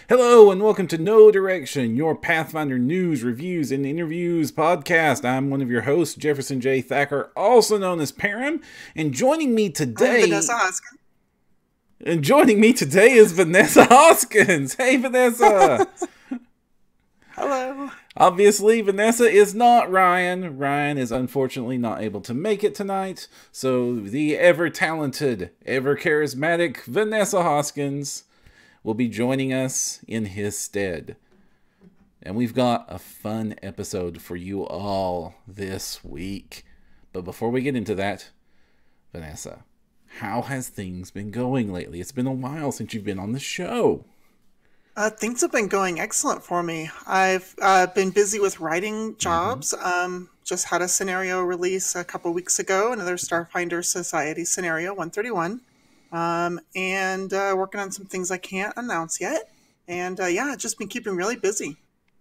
Hello and welcome to No Direction, your Pathfinder news, reviews, and interviews podcast. I'm one of your hosts, Jefferson J. Thacker, also known as Param, and joining me I'm today... Vanessa Hoskins. And joining me today is Vanessa Hoskins. Hey, Vanessa! Hello. Obviously, Vanessa is not Ryan. Ryan is unfortunately not able to make it tonight, so the ever-talented, ever-charismatic Vanessa Hoskins will be joining us in his stead. And we've got a fun episode for you all this week. But before we get into that, Vanessa, how has things been going lately? It's been a while since you've been on the show. Things have been going excellent for me. I've been busy with writing jobs. Just had a scenario release a couple weeks ago, another Starfinder Society scenario, 131. And working on some things I can't announce yet. And yeah, just been keeping really busy.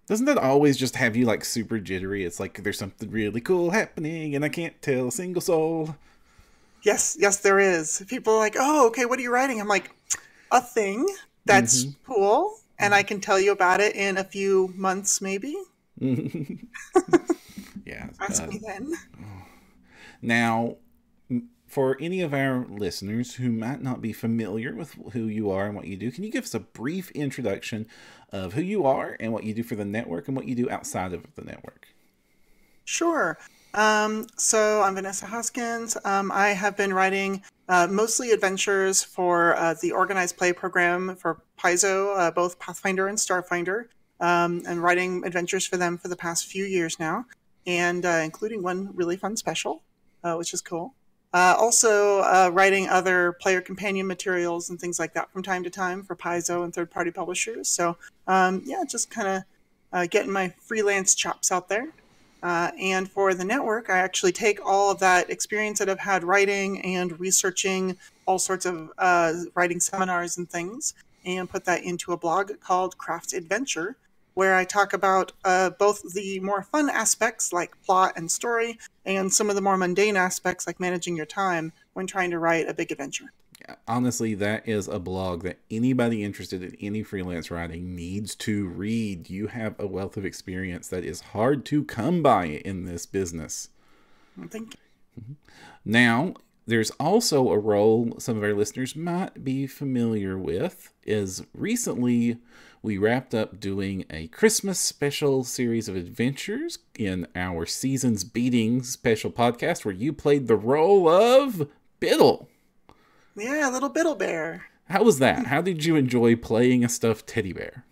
Doesn't that always just have you like super jittery? It's like there's something really cool happening and I can't tell a single soul. Yes, there is. People are like, oh, okay, what are you writing? I'm like, a thing that's cool. And I can tell you about it in a few months, maybe. Yeah. Ask me then. Now, for any of our listeners who might not be familiar with who you are and what you do, can you give us a brief introduction of who you are and what you do for the network and what you do outside of the network? Sure. So I'm Vanessa Hoskins. I have been writing mostly adventures for the organized play program for Paizo, both Pathfinder and Starfinder, and writing adventures for them for the past few years now, and including one really fun special, which is cool. Also writing other player companion materials and things like that from time to time for Paizo and third-party publishers. So yeah, just kind of getting my freelance chops out there. And for the network, I actually take all of that experience that I've had writing and researching all sorts of writing seminars and things and put that into a blog called Craft Adventure, where I talk about both the more fun aspects like plot and story and some of the more mundane aspects like managing your time when trying to write a big adventure. Honestly, that is a blog that anybody interested in any freelance writing needs to read. You have a wealth of experience that is hard to come by in this business. Thank you. Now, there's also a role some of our listeners might be familiar with, is recently we wrapped up doing a Christmas special series of adventures in our Seasons Beating special podcast where you played the role of Biddle. Yeah, little Biddle Bear. How was that? How did you enjoy playing a stuffed teddy bear?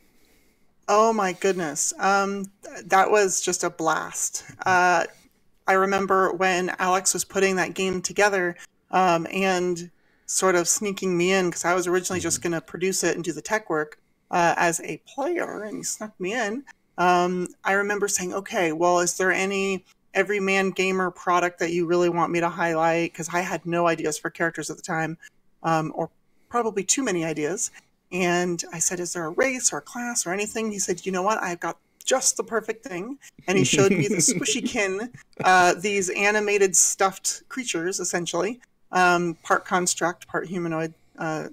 Oh my goodness. That was just a blast. I remember when Alex was putting that game together and sort of sneaking me in, because I was originally just going to produce it and do the tech work as a player, and he snuck me in. I remember saying, okay, well, is there any everyman gamer product that you really want me to highlight? Because I had no ideas for characters at the time, or probably too many ideas. And I said, is there a race or a class or anything? He said, you know what? I've got just the perfect thing. And he showed me the squishykin, these animated stuffed creatures, essentially, part construct, part humanoid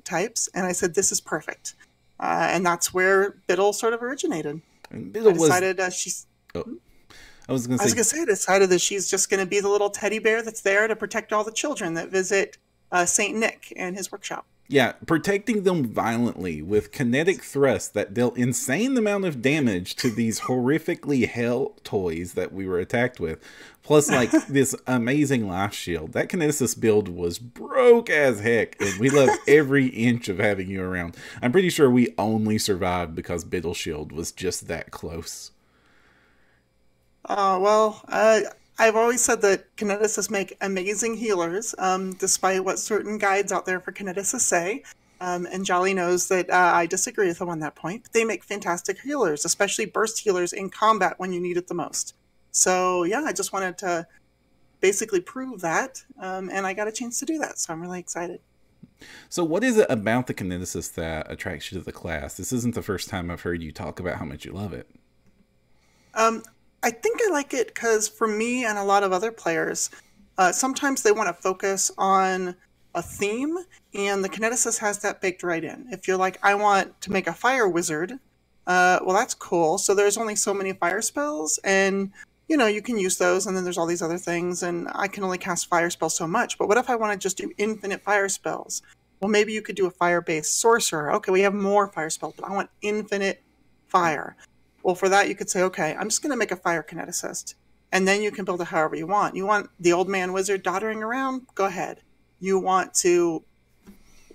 types. And I said, this is perfect. And that's where Biddle sort of originated. And Biddle I decided she's... I was going to say... I decided that she's just going to be the little teddy bear that's there to protect all the children that visit St. Nick and his workshop. Yeah, protecting them violently with kinetic thrusts that dealt insane amount of damage to these horrifically hell toys that we were attacked with. Plus, like, this amazing life shield. That Kinetisist build was broke as heck, and we loved every inch of having you around. I'm pretty sure we only survived because Biddle Shield was just that close. Well, I've always said that Kineticists make amazing healers, despite what certain guides out there for Kineticists say. And Jolly knows that I disagree with him on that point. But they make fantastic healers, especially burst healers in combat when you need it the most. So yeah, I just wanted to basically prove that, and I got a chance to do that. So I'm really excited. So what is it about the Kineticist that attracts you to the class? This isn't the first time I've heard you talk about how much you love it. I think I like it because for me and a lot of other players, sometimes they want to focus on a theme, and the Kineticist has that baked right in. If you're like, I want to make a fire wizard, well, that's cool. So there's only so many fire spells, and you can use those, and then there's all these other things, and I can only cast fire spells so much. But what if I want to just do infinite fire spells? Well, maybe you could do a fire-based sorcerer. Okay, we have more fire spells, but I want infinite fire. Well, for that, you could say, okay, I'm just going to make a fire kineticist. And then you can build it however you want. You want the old man wizard doddering around? Go ahead. You want to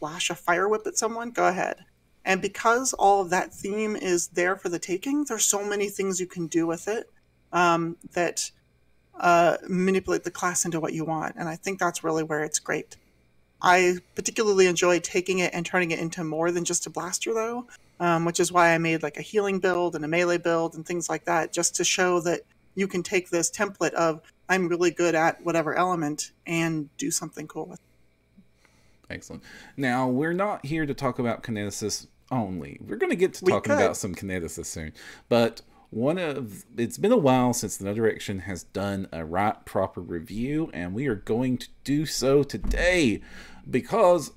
lash a fire whip at someone? Go ahead. And because all of that theme is there for the taking, there's so many things you can do with it that manipulate the class into what you want. And I think that's really where it's great. I particularly enjoy taking it and turning it into more than just a blaster, though, which is why I made like a healing build and a melee build and things like that, just to show that you can take this template of I'm really good at whatever element and do something cool with it. Excellent. Now, we're not here to talk about Kinetisist only. We're going to get to talking about some Kinetisist soon. But it's been a while since the No Direction has done a right proper review, and we are going to do so today because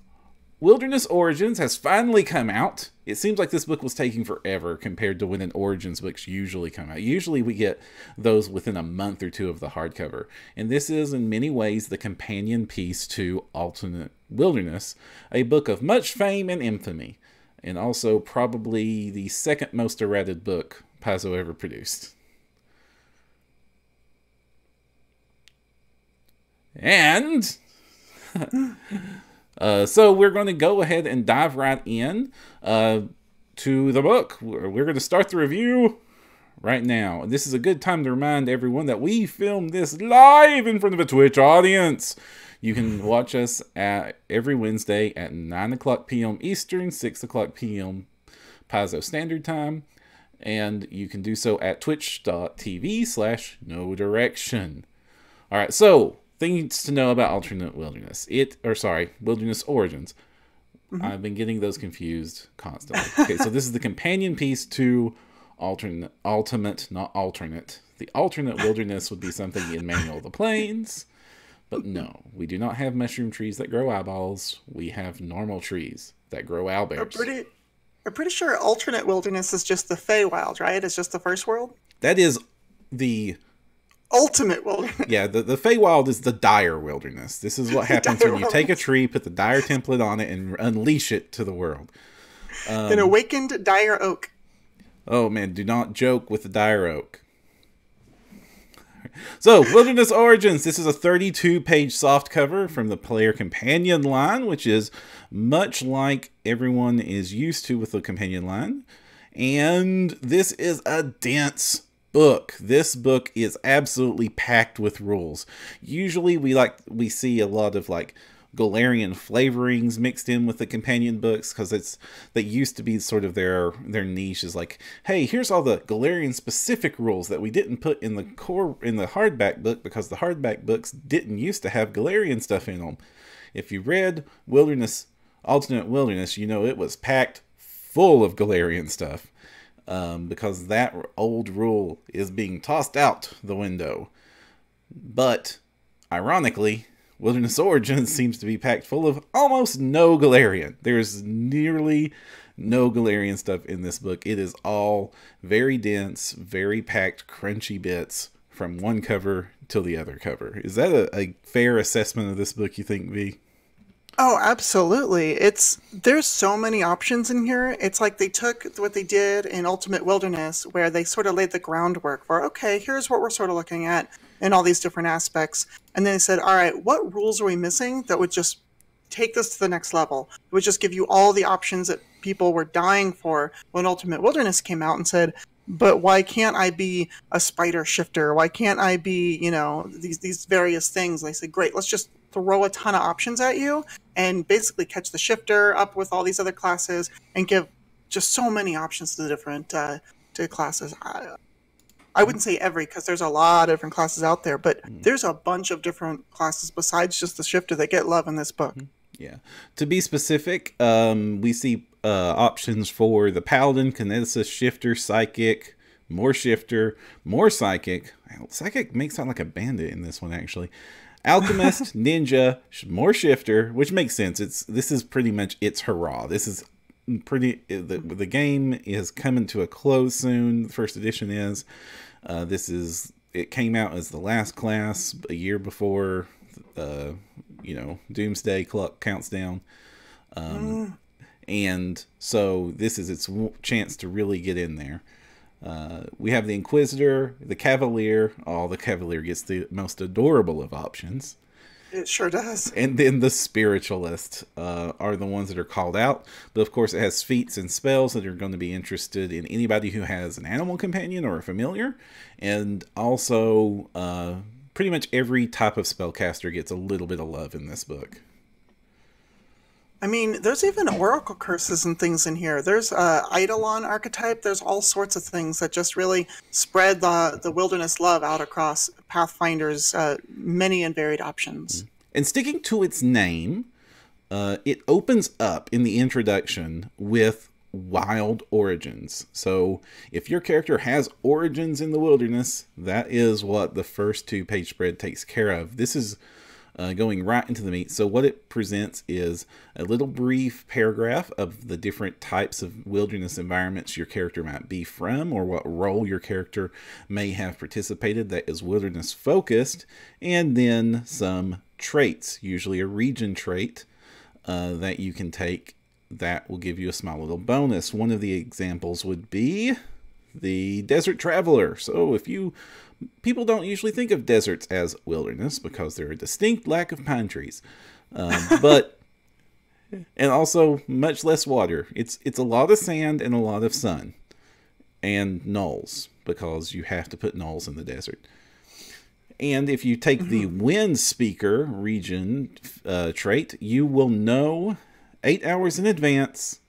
Wilderness Origins has finally come out. It seems like this book was taking forever compared to when an Origins books usually come out. Usually we get those within a month or two of the hardcover. And this is in many ways the companion piece to Alternate Wilderness, a book of much fame and infamy, and also probably the second most errated book Paizo ever produced. And so we're going to go ahead and dive right in to the book. We're going to start the review right now. This is a good time to remind everyone that we film this live in front of a Twitch audience. You can watch us every Wednesday at 9 o'clock p.m. Eastern, 6 o'clock p.m. Paizo Standard Time. And you can do so at twitch.tv/no direction. All right, so things to know about Alternate Wilderness. Wilderness Origins. I've been getting those confused constantly. Okay, so this is the companion piece to Ultimate, not Alternate. The Alternate Wilderness would be something in Manual of the Plains. But no, we do not have mushroom trees that grow eyeballs. We have normal trees that grow owlbears. I'm pretty sure Alternate Wilderness is just the Feywild, right? It's just the first world? That is the Ultimate Wilderness. Yeah, the Feywild is the Dire Wilderness. This is what happens when you take a tree, put the Dire template on it, and unleash it to the world. An awakened Dire Oak. Oh man, do not joke with the Dire Oak. So, Wilderness Origins. This is a 32-page softcover from the Player Companion line, which is much like everyone is used to with the Companion line. And this is a dense book. This book is absolutely packed with rules. Usually we see a lot of like Galarian flavorings mixed in with the companion books because they used to be sort of their niche is like, hey, here's all the Galarian specific rules that we didn't put in the hardback book because the hardback books didn't used to have Galarian stuff in them. If you read Alternate Wilderness, you know it was packed full of Galarian stuff because that old rule is being tossed out the window. But ironically, Wilderness Origins seems to be packed full of almost no Galarian. There's nearly no Galarian stuff in this book. It is all very dense, very packed, crunchy bits from one cover till the other cover. Is that a fair assessment of this book, you think, V? Oh, absolutely. There's so many options in here. It's like they took what they did in Ultimate Wilderness, where they sort of laid the groundwork for, okay, here's what we're sort of looking at in all these different aspects. And then they said, all right, what rules are we missing that would just take this to the next level? It would just give you all the options that people were dying for when Ultimate Wilderness came out and said, but why can't I be a spider shifter? Why can't I be, these various things? And they said, great, let's just throw a ton of options at you and basically catch the shifter up with all these other classes and give just so many options to the different to classes. I wouldn't say every, because there's a lot of different classes out there, but there's a bunch of different classes besides just the shifter that get love in this book. Yeah. To be specific, we see options for the Paladin, Kinetisist, Shifter, Psychic, more Shifter, more Psychic. Psychic makes sound like a bandit in this one, actually. Alchemist, Ninja, more Shifter, which makes sense. This is pretty much its hurrah. This is the game is coming to a close soon. The first edition is. It came out as the last class a year before, Doomsday Clock counts down. And so this is its chance to really get in there. We have the Inquisitor, the Cavalier. Oh, the Cavalier gets the most adorable of options. It sure does. And then the Spiritualist are the ones that are called out. But of course, it has feats and spells that are going to be interested in anybody who has an animal companion or a familiar. And also, pretty much every type of spellcaster gets a little bit of love in this book. I mean, there's even oracle curses and things in here. There's Eidolon archetype. There's all sorts of things that just really spread the wilderness love out across Pathfinder's many and varied options. And sticking to its name, it opens up in the introduction with wild origins. So if your character has origins in the wilderness, that is what the first 2-page spread takes care of. This is going right into the meat. So what it presents is a little brief paragraph of the different types of wilderness environments your character might be from, or what role your character may have participated that is wilderness focused, and then some traits, usually a region trait that you can take that will give you a small little bonus. One of the examples would be the Desert Traveler. So people don't usually think of deserts as wilderness because they're a distinct lack of pine trees, but and also much less water. It's a lot of sand and a lot of sun and gnolls, because you have to put gnolls in the desert. And if you take the Wind Speaker region trait, you will know 8 hours in advance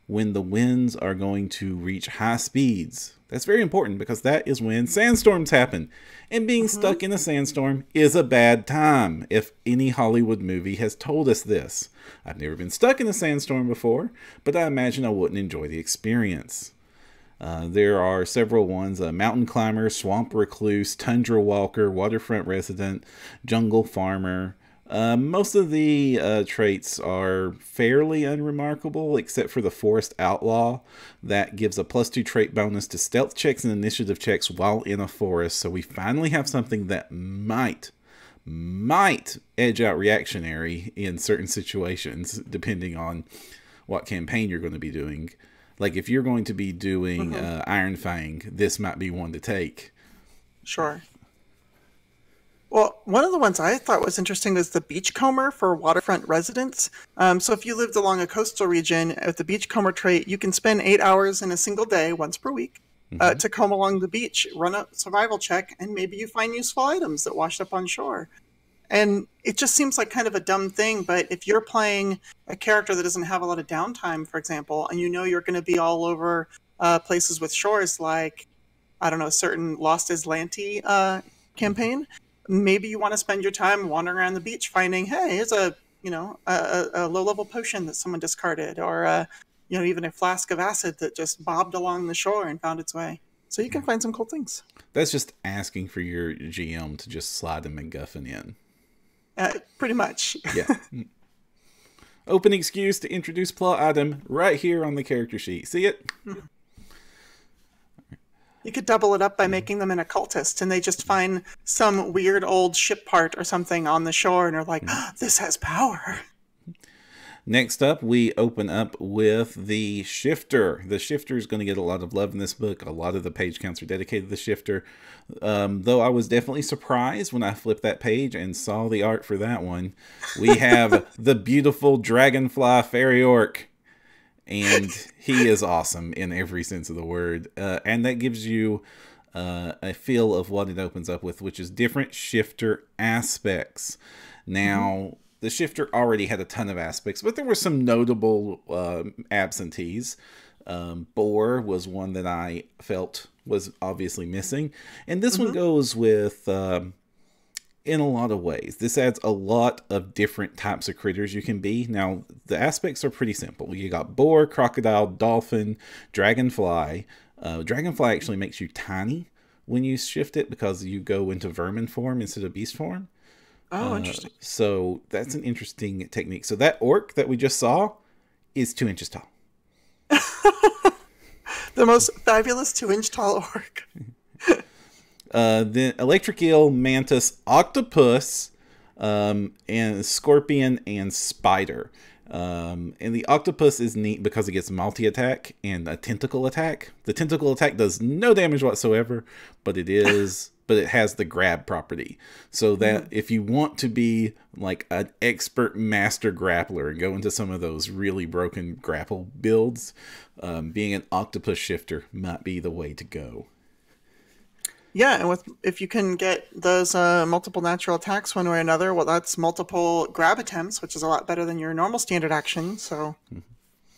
when the winds are going to reach high speeds. That's very important, because that is when sandstorms happen. And being stuck in a sandstorm is a bad time, if any Hollywood movie has told us this. I've never been stuck in a sandstorm before, but I imagine I wouldn't enjoy the experience. There are several ones: mountain climber, swamp recluse, tundra walker, waterfront resident, jungle farmer. Most of the traits are fairly unremarkable, except for the Forest Outlaw. That gives a +2 trait bonus to stealth checks and initiative checks while in a forest. So we finally have something that might edge out reactionary in certain situations, depending on what campaign you're going to be doing. Like if you're going to be doing Iron Fang, this might be one to take. Sure. Well, one of the ones I thought was interesting was the beachcomber for waterfront residents. So if you lived along a coastal region with the beachcomber trait, you can spend 8 hours in a single day, once per week, to comb along the beach, run a survival check, and maybe you find useful items that washed up on shore. And it just seems like kind of a dumb thing, but if you're playing a character that doesn't have a lot of downtime, for example, and you know you're going to be all over places with shores like, I don't know, a certain Lost Islanti campaign, maybe you want to spend your time wandering around the beach finding, hey, here's a low-level potion that someone discarded, or even a flask of acid that just bobbed along the shore and found its way. So you can find some cool things. That's just asking for your GM to just slide a MacGuffin in. Pretty much. Yeah. Open excuse to introduce plot item right here on the character sheet. See it? You could double it up by making them an occultist, and they just find some weird old ship part or something on the shore and are like, this has power. Next up, we open up with the Shifter. The Shifter is going to get a lot of love in this book. A lot of the page counts are dedicated to the Shifter. Though I was definitely surprised when I flipped that page and saw the art for that one. We have the beautiful Dragonfly Fairy Orc. And he is awesome in every sense of the word. And that gives you a feel of what it opens up with, which is different Shifter aspects. Now, the Shifter already had a ton of aspects, but there were some notable absentees. Boar was one that I felt was obviously missing. And this one goes with, in a lot of ways. This adds a lot of different types of critters you can be. Now, the aspects are pretty simple. You got boar, crocodile, dolphin, dragonfly. Dragonfly actually makes you tiny when you shift it because you go into vermin form instead of beast form. Oh, interesting. So that's an interesting technique. So that orc that we just saw is 2 inches tall. The most fabulous 2-inch tall orc. Then electric eel, mantis, octopus, and scorpion and spider. And the octopus is neat because it gets multi-attack and a tentacle attack. The tentacle attack does no damage whatsoever, but it has the grab property. So that if you want to be like an expert master grappler and go into some of those really broken grapple builds, being an octopus shifter might be the way to go. Yeah, and if you can get those multiple natural attacks one way or another, well, that's multiple grab attempts, which is a lot better than your normal standard action. So,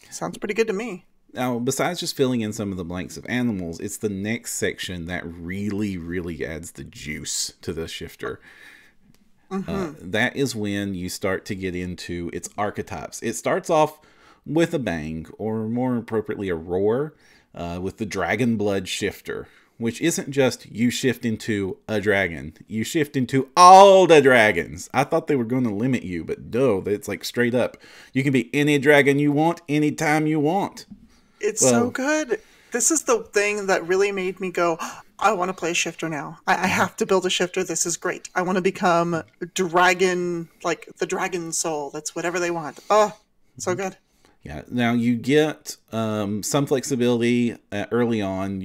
sounds pretty good to me. Now, besides just filling in some of the blanks of animals, it's the next section that really, really adds the juice to the shifter. That is when you start to get into its archetypes. It starts off with a bang, or more appropriately, a roar, with the dragon blood shifter, which isn't just you shift into a dragon. You shift into all the dragons. I thought they were going to limit you, but no, it's like straight up. You can be any dragon you want, anytime you want. It's so good. This is the thing that really made me go, I want to play a shifter now. I have to build a shifter. This is great. I want to become dragon, like the dragon soul. That's whatever they want. Oh, so good. Yeah. Now you get some flexibility early on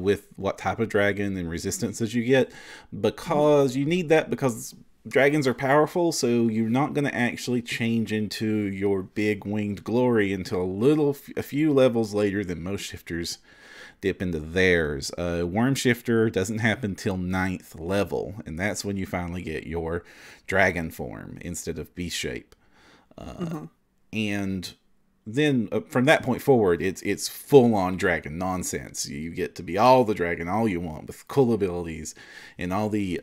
with what type of dragon and resistances you get, because you need that because dragons are powerful. So you're not going to actually change into your big winged glory until a few levels later than most shifters dip into theirs. Worm shifter doesn't happen till 9th level, and that's when you finally get your dragon form instead of beast shape. And then from that point forward, it's full-on dragon nonsense. You get to be all the dragon all you want with cool abilities and all the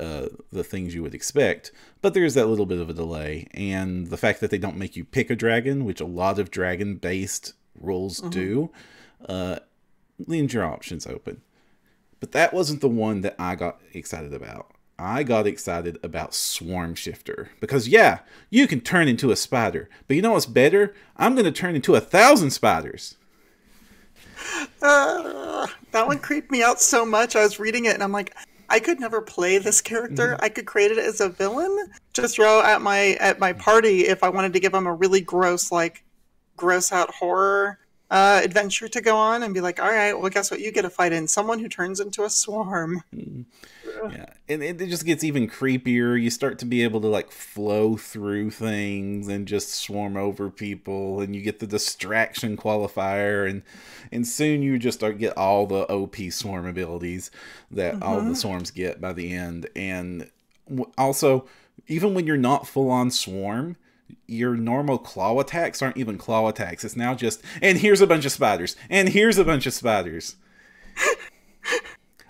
things you would expect. But there's that little bit of a delay, and the fact that they don't make you pick a dragon, which a lot of dragon-based rules do, leaves your options open. But that wasn't the one that I got excited about. I got excited about Swarm Shifter. Because, yeah, you can turn into a spider. But you know what's better? I'm going to turn into 1,000 spiders. That one creeped me out so much. I was reading it and I'm like, I could never play this character. I could create it as a villain. Just throw at my party if I wanted to give them a really gross out horror adventure to go on and be like, all right, well, guess what? You get a fight in someone who turns into a swarm. Yeah, and it just gets even creepier. You start to be able to like flow through things and just swarm over people, and you get the distraction qualifier, and soon you just get all the OP swarm abilities that all the swarms get by the end. And also, even when you're not full on swarm, your normal claw attacks aren't even claw attacks. It's now just, and here's a bunch of spiders, and here's a bunch of spiders.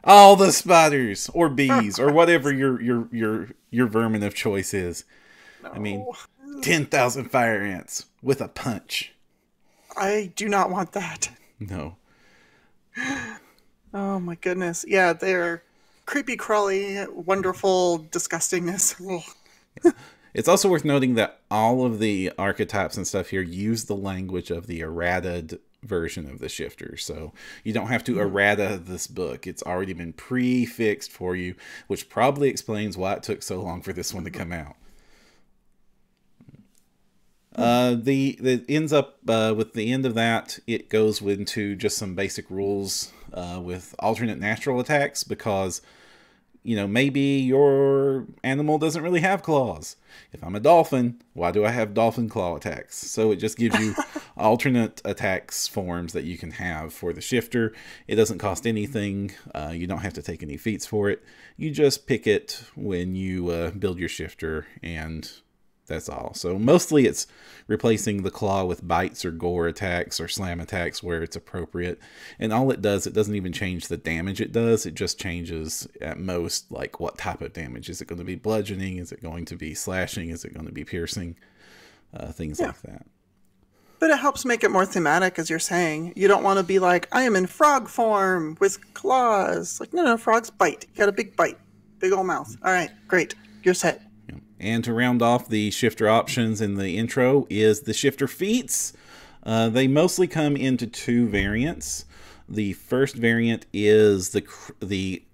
All the spiders or bees or whatever your vermin of choice is. No. I mean, 10,000 fire ants with a punch. I do not want that. No. Oh my goodness. Yeah, they're creepy, crawly, wonderful disgustingness. It's also worth noting that all of the archetypes and stuff here use the language of the errata version of the shifter, so you don't have to errata this book. It's already been pre-fixed for you, which probably explains why it took so long for this one to come out. The ends up with the end of that, it goes into just some basic rules with alternate natural attacks, because maybe your animal doesn't really have claws. If I'm a dolphin, why do I have dolphin claw attacks? So it just gives you alternate attacks forms that you can have for the shifter. It doesn't cost anything. You don't have to take any feats for it. You just pick it when you build your shifter, and that's all. So mostly it's replacing the claw with bites or gore attacks or slam attacks where it's appropriate. And all it does, it doesn't even change the damage it does. It just changes at most like what type of damage. Is it going to be bludgeoning? Is it going to be slashing? Is it going to be piercing? Things like that. But it helps make it more thematic, as you're saying. You don't want to be like, I am in frog form with claws. Like, no, frogs bite. You got a big bite. Big old mouth. All right, great. You're set. And to round off the shifter options in the intro is the shifter feats. They mostly come into two variants. The first variant is the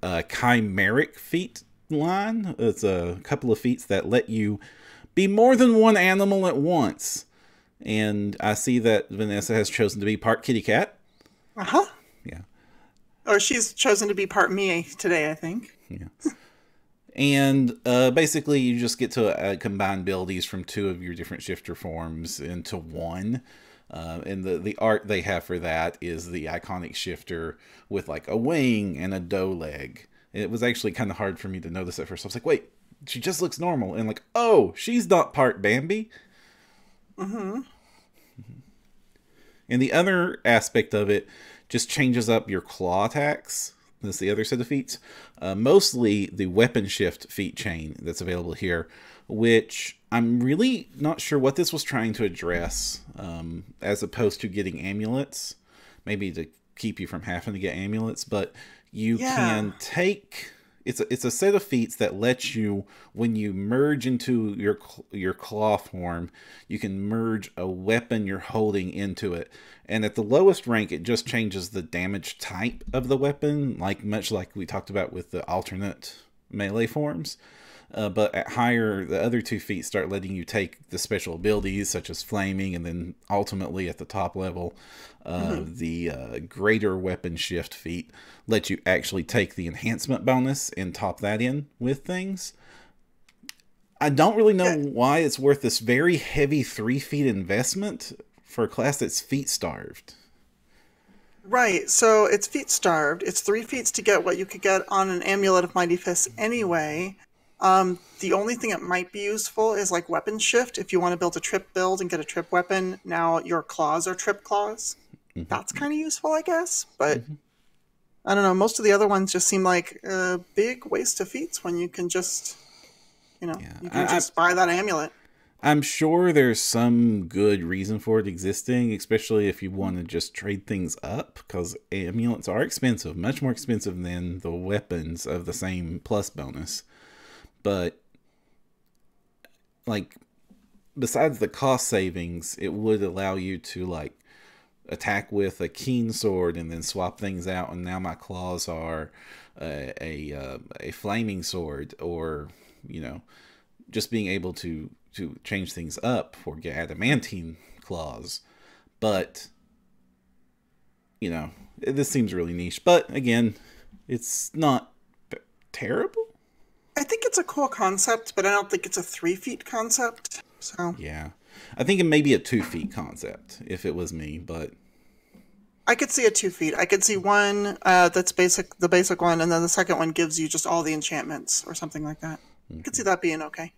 chimeric feat line. It's a couple of feats that let you be more than one animal at once. And I see that Vanessa has chosen to be part kitty cat. Uh-huh. Yeah. Or she's chosen to be part me today, I think. Yeah. And basically, you just get to combine abilities from two of your different shifter forms into one. And the art they have for that is the iconic shifter with like a wing and a doe leg. It was actually kind of hard for me to notice at first. I was like, wait, she just looks normal. And like, oh, she's not part Bambi. Mm-hmm. And the other aspect of it just changes up your claw attacks. That's the other set of feats. Mostly the weapon shift feat chain that's available here, which I'm really not sure what this was trying to address, as opposed to getting amulets. Maybe to keep you from having to get amulets, but you can take... It's a set of feats that lets you, when you merge into your claw form, you can merge a weapon you're holding into it. And at the lowest rank, it just changes the damage type of the weapon, much like we talked about with the alternate melee forms. But at higher, the other two feats start letting you take the special abilities, such as flaming, and then ultimately at the top level, the greater weapon shift feat lets you actually take the enhancement bonus and top that in with things. I don't really know why it's worth this very heavy 3 feet investment for a class that's feat starved. Right, so it's feat starved. It's 3 feats to get what you could get on an Amulet of Mighty Fists anyway. The only thing that might be useful is like weapon shift. If you want to build a trip build and get a trip weapon, now your claws are trip claws. Mm-hmm. That's kind of useful, I guess. But I don't know. Most of the other ones just seem like a big waste of feats when you can just, you can just buy that amulet. I'm sure there's some good reason for it existing, especially if you want to just trade things up, because amulets are expensive, much more expensive than the weapons of the same plus bonus. But, like, besides the cost savings, it would allow you to, like, attack with a keen sword and then swap things out, and now my claws are a flaming sword, or, just being able to change things up for adamantine claws. But, this seems really niche. But, again, it's not terrible. I think it's a cool concept, but I don't think it's a 3 feat concept. So yeah, I think it may be a 2 feat concept if it was me, but I could see a 2 feat. I could see one that's the basic one, and then the second one gives you just all the enchantments or something like that. I could see that being okay.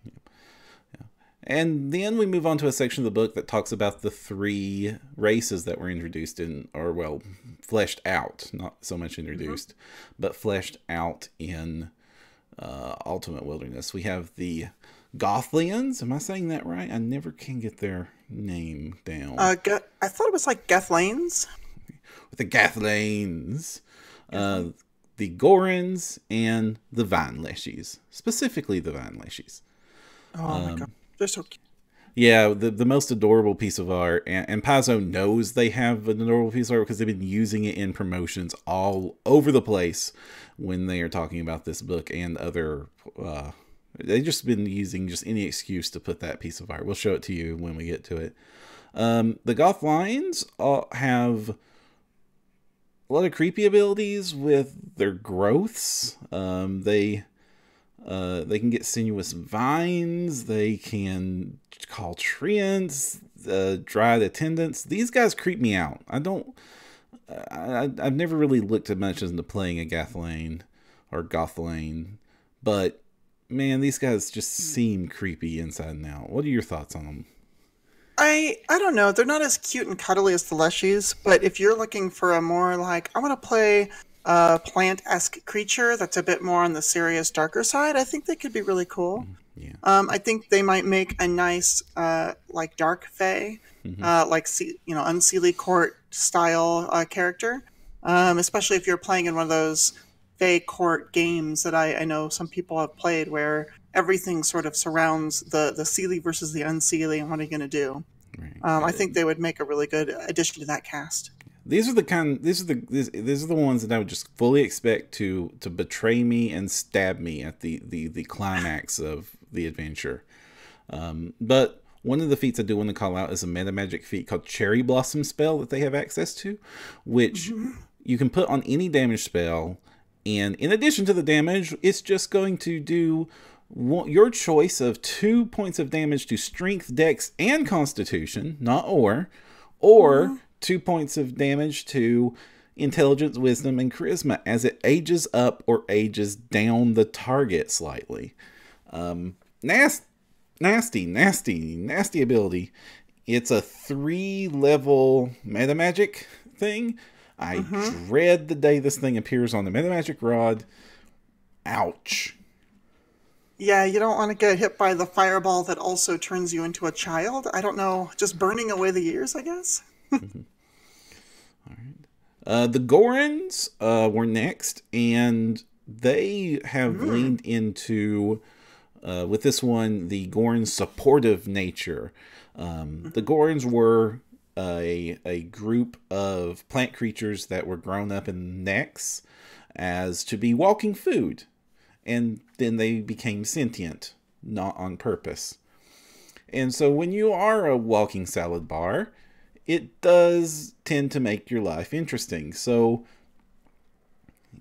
Yeah. And then we move on to a section of the book that talks about the 3 races that were introduced fleshed out, not so much introduced, but fleshed out in Ultimate Wilderness. We have the Gothlians. Am I saying that right? I never can get their name down. I thought it was like Gethlanes. With the Gathlanes, the Gorons, and the Vineleshies. Specifically the Vineleshies. Oh my god, they're so cute. Yeah, the most adorable piece of art, and Paizo knows they have an adorable piece of art because they've been using it in promotions all over the place when they are talking about this book and other... they've just been using just any excuse to put that piece of art. We'll show it to you when we get to it. The Goth Lions have a lot of creepy abilities with their growths. They can get sinuous vines. They can call treants, dried attendants. These guys creep me out. I've never really looked at much into playing a Gathlane or Gothlane, but man, these guys just seem creepy inside and out. What are your thoughts on them? I don't know. They're not as cute and cuddly as the Leshies, but if you're looking for a more like, I want to play a plant-esque creature that's a bit more on the serious, darker side, I think they could be really cool. Yeah. I think they might make a nice, like dark fae, like Unseelie Court style character. Especially if you're playing in one of those fae court games that I know some people have played, where everything sort of surrounds the Seelie versus the Unseelie, and what are you going to do? Right. I think they would make a really good addition to that cast. These are the ones that I would just fully expect to betray me and stab me at the climax of the adventure. But one of the feats I do want to call out is a meta magic feat called Cherry Blossom spell that they have access to, which you can put on any damage spell, and in addition to the damage, it's just going to do your choice of 2 points of damage to Strength, Dex, and Constitution, not or 2 points of damage to Intelligence, Wisdom, and Charisma as it ages up or ages down the target slightly. Nasty ability. It's a 3-level meta magic thing. I dread the day this thing appears on the meta magic rod. Ouch. Yeah, you don't want to get hit by the fireball that also turns you into a child. I don't know, just burning away the years, I guess. All right. The Gorons were next, and they have leaned into, with this one, the Goron's supportive nature. The Gorons were a group of plant creatures that were grown up in necks as to be walking food. And then they became sentient, not on purpose. And so when you are a walking salad bar, it does tend to make your life interesting. So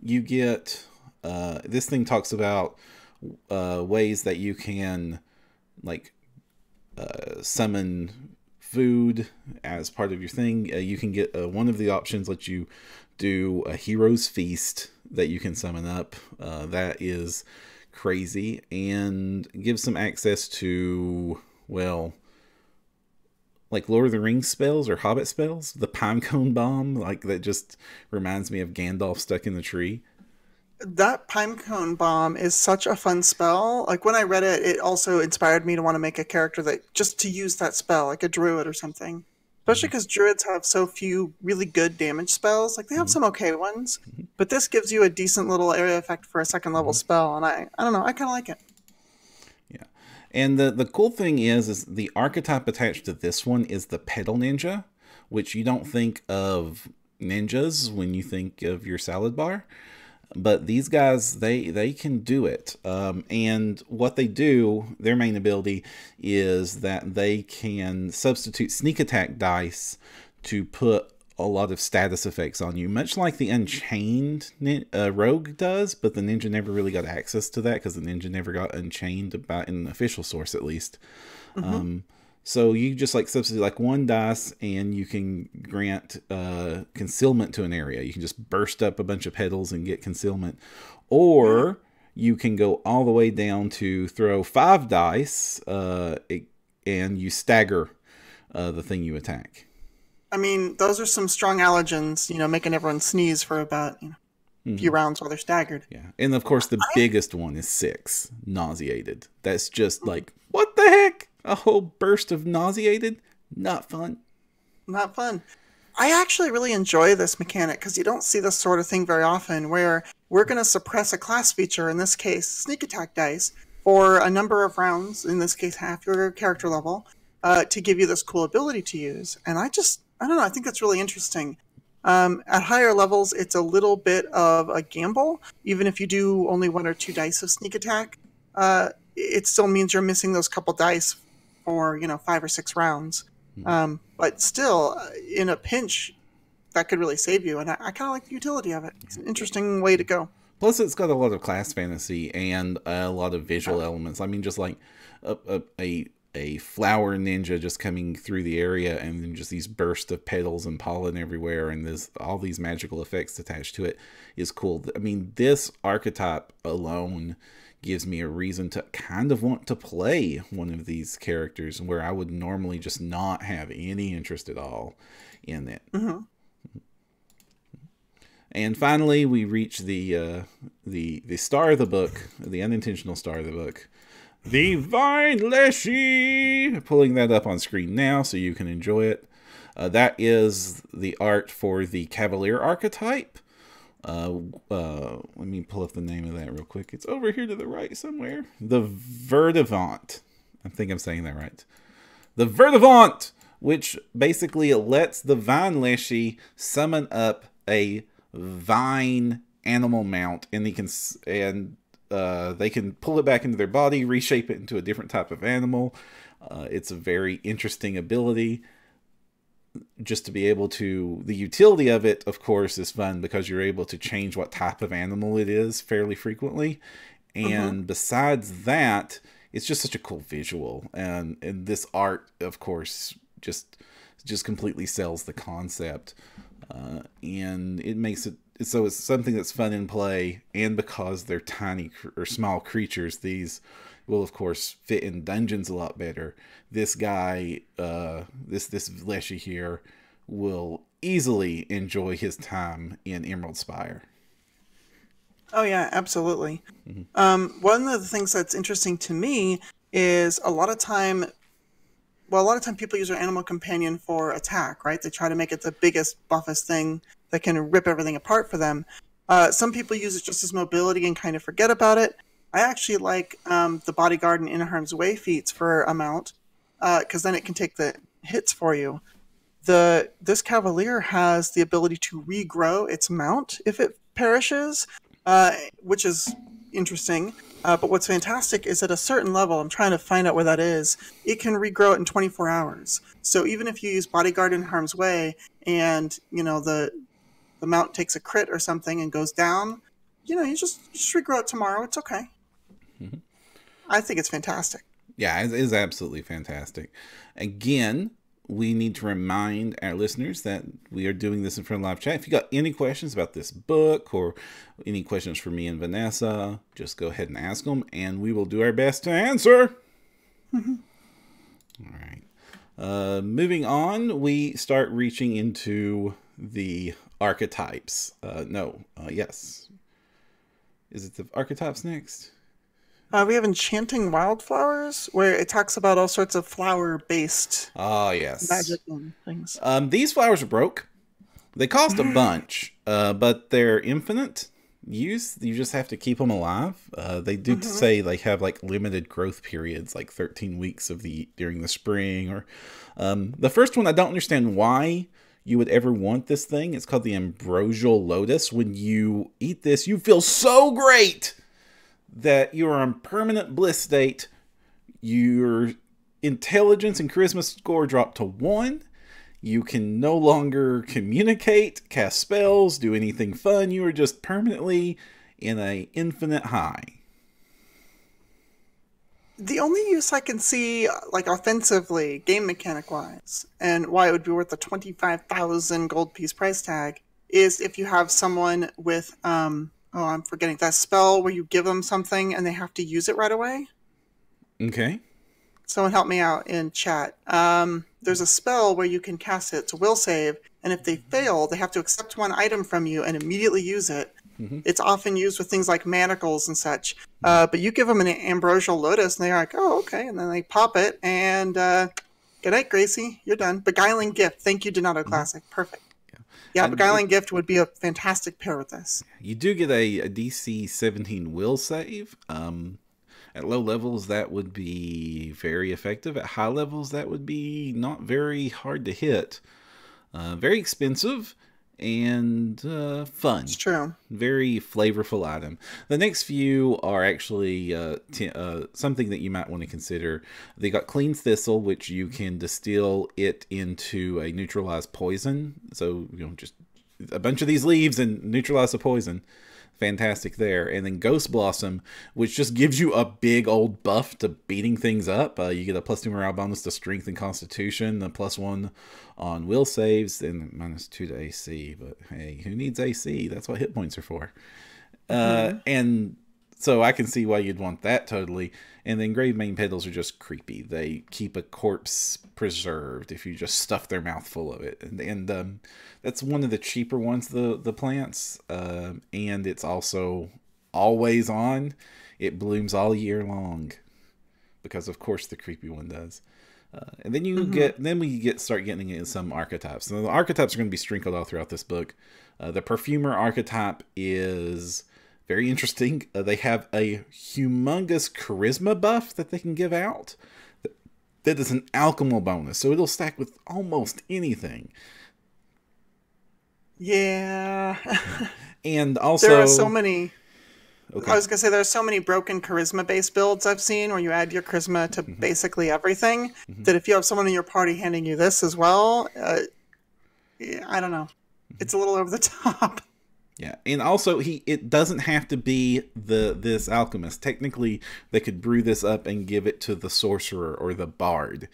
you get, this thing talks about ways that you can summon food as part of your thing. You can get one of the options lets you do a hero's feast that you can summon up. That is crazy and gives some access to, well, like Lord of the Rings spells or Hobbit spells. The Pinecone Bomb, like that just reminds me of Gandalf stuck in the tree. That Pinecone Bomb is such a fun spell. Like when I read it, it also inspired me to want to make a character that just to use that spell, like a druid or something. Especially because druids have so few really good damage spells. Like they have some okay ones, but this gives you a decent little area effect for a second level spell, and I don't know, I kind of like it. Yeah, and the cool thing is the archetype attached to this one is the Pedal Ninja, which you don't think of ninjas when you think of your salad bar. But these guys, they can do it. And what they do, their main ability is that they can substitute sneak attack dice to put a lot of status effects on you, much like the Unchained rogue does, but the ninja never really got access to that because the ninja never got unchained about in an official source, at least. So you just substitute one dice and you can grant concealment to an area. You can just burst up a bunch of petals and get concealment. Or you can go all the way down to throw 5 dice and you stagger the thing you attack. I mean, those are some strong allergens, making everyone sneeze for about a few rounds while they're staggered. Yeah. And of course, the biggest one is 6, nauseated. That's just what the heck? A whole burst of nauseated? Not fun. Not fun. I actually really enjoy this mechanic because you don't see this sort of thing very often where we're going to suppress a class feature, in this case, sneak attack dice, for a number of rounds, in this case, half your character level, to give you this cool ability to use. And I don't know, I think that's really interesting. At higher levels, it's a little bit of a gamble. Even if you do only 1 or 2 dice of sneak attack, it still means you're missing those couple dice for 5 or 6 rounds. But still, in a pinch, that could really save you. And I kind of like the utility of it. It's an interesting way to go. Plus, it's got a lot of class fantasy and a lot of visual elements. I mean, just like a flower ninja just coming through the area and then just these bursts of petals and pollen everywhere and there's all these magical effects attached to it is cool. I mean, this archetype alone gives me a reason to kind of want to play one of these characters where I would normally just not have any interest at all in it. And finally, we reach the star of the book, the unintentional star of the book, the Vine Leshy. Pulling that up on screen now so you can enjoy it. That is the art for the Cavalier archetype. Let me pull up the name of that real quick. It's over here to the right somewhere. The Verdant. I think I'm saying that right. The Verdant, which basically lets the Vine Leshy summon up a vine animal mount, and they can pull it back into their body, reshape it into a different type of animal. It's a very interesting ability. Just to be able to, the utility of it, of course, is fun because you're able to change what type of animal it is fairly frequently. And besides that, it's just such a cool visual. And this art, of course, just completely sells the concept. And it makes it so it's something that's fun in play. And because they're tiny or small creatures, these will of course fit in dungeons a lot better. This guy, this Leshy here, will easily enjoy his time in Emerald Spire. Oh yeah, absolutely. One of the things that's interesting to me is a lot of time people use their animal companion for attack, right? They try to make it the biggest, buffest thing that can rip everything apart for them. Some people use it just as mobility and kind of forget about it. I actually like the bodyguard and in harm's way feats for a mount, because then it can take the hits for you. This cavalier has the ability to regrow its mount if it perishes, which is interesting. But what's fantastic is at a certain level, I'm trying to find out where that is, it can regrow it in 24 hours. So even if you use bodyguard in harm's way and the mount takes a crit or something and goes down, you just regrow it tomorrow. It's okay. I think it's fantastic. Yeah, it is absolutely fantastic. Again, we need to remind our listeners that we are doing this in front of live chat. If you got any questions about this book or any questions for me and Vanessa, just go ahead and ask them, and we will do our best to answer. All right. Moving on, we start reaching into the archetypes. Yes. Is it the archetypes next? We have Enchanting Wildflowers, where it talks about all sorts of flower-based magic and things. These flowers are broke. They cost a bunch, but they're infinite use. You just have to keep them alive. They do say they have like limited growth periods, like 13 weeks during the spring. Or the first one, I don't understand why you would ever want this thing. It's called the Ambrosial Lotus. When you eat this, you feel so great that you are in permanent bliss state. Your intelligence and charisma score drop to 1. You can no longer communicate, cast spells, do anything fun. You are just permanently in an infinite high. The only use I can see, like offensively, game mechanic wise, and why it would be worth the 25,000 gold piece price tag, is if you have someone with I'm forgetting that spell where you give them something and they have to use it right away. Okay. Someone help me out in chat. There's a spell where you can cast it. It's a will save, and if they fail, they have to accept one item from you and immediately use it. It's often used with things like manacles and such. But you give them an Ambrosial Lotus, and they're like, oh, okay. And then they pop it, and good night, Gracie. You're done. Beguiling Gift. Thank you, Donato Classic. Perfect. Yeah, Beguiling Gift would be a fantastic pair with this. You do get a DC 17 will save. At low levels, that would be very effective. At high levels, that would be not very hard to hit. Very expensive and fun. It's true. Very flavorful item. The next few are actually something that you might want to consider. They got Clean Thistle, which you can distill it into a neutralized poison. So, just a bunch of these leaves and neutralize the poison. Fantastic there. And then Ghost Blossom, which just gives you a big old buff to beating things up. You get a +2 morale bonus to strength and constitution, a +1 on will saves, and -2 to AC. But hey, who needs AC? That's what hit points are for. And so I can see why you'd want that totally. And then Grave Mane Petals are just creepy. They keep a corpse preserved if you just stuff their mouth full of it. And that's one of the cheaper ones, the plants. And it's also always on. It blooms all year long. Because of course the creepy one does. And then start getting into some archetypes. So the archetypes are going to be sprinkled all throughout this book. The Perfumer archetype is very interesting. They have a humongous charisma buff that they can give out. that is an alchemical bonus, so it'll stack with almost anything. Yeah. And also, there are so many. Okay. I was going to say there are so many broken charisma-based builds I've seen where you add your charisma to basically everything that if you have someone in your party handing you this as well, I don't know. It's a little over the top. Yeah, and also it doesn't have to be this alchemist. Technically, they could brew this up and give it to the sorcerer or the bard,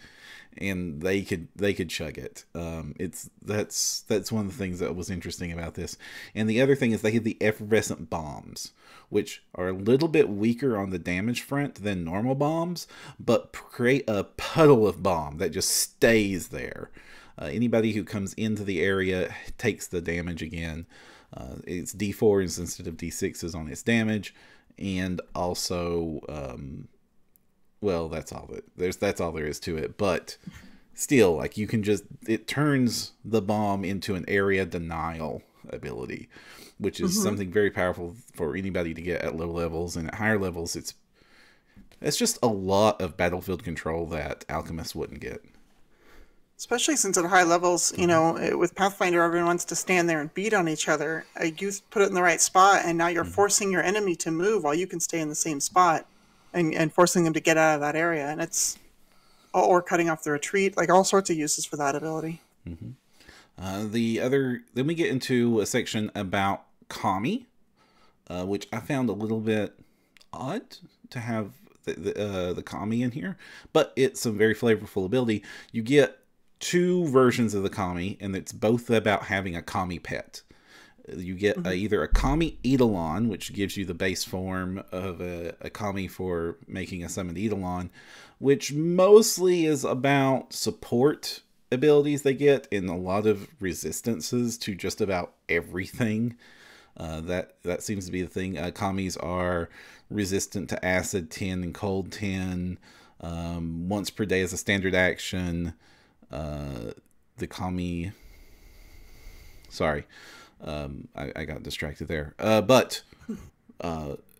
and they could chug it. That's one of the things that was interesting about this. And the other thing is they have the effervescent bombs, which are a little bit weaker on the damage front than normal bombs, but create a puddle of bomb that just stays there. Anybody who comes into the area takes the damage again. It's D4s instead of D6s on its damage, and also, well, that's all there is to it. But still, like, you can it turns the bomb into an area denial ability, which is something very powerful for anybody to get at low levels, and at higher levels, it's just a lot of battlefield control that Alchemists wouldn't get. Especially since at high levels, you know, with Pathfinder, everyone wants to stand there and beat on each other. You put it in the right spot, and now you're forcing your enemy to move while you can stay in the same spot, and forcing them to get out of that area. And or cutting off the retreat, like all sorts of uses for that ability. Then we get into a section about Kami, which I found a little bit odd to have the Kami in here, but it's some very flavorful ability. You get two versions of the Kami, and it's both about having a Kami pet. You get either a Kami Eidolon, which gives you the base form of a Kami for making a summoned Eidolon, which mostly is about support abilities they get and a lot of resistances to just about everything. That seems to be the thing. Kamis are resistant to acid 10 and cold 10, once per day as a standard action. The Kami... Sorry. I got distracted there. But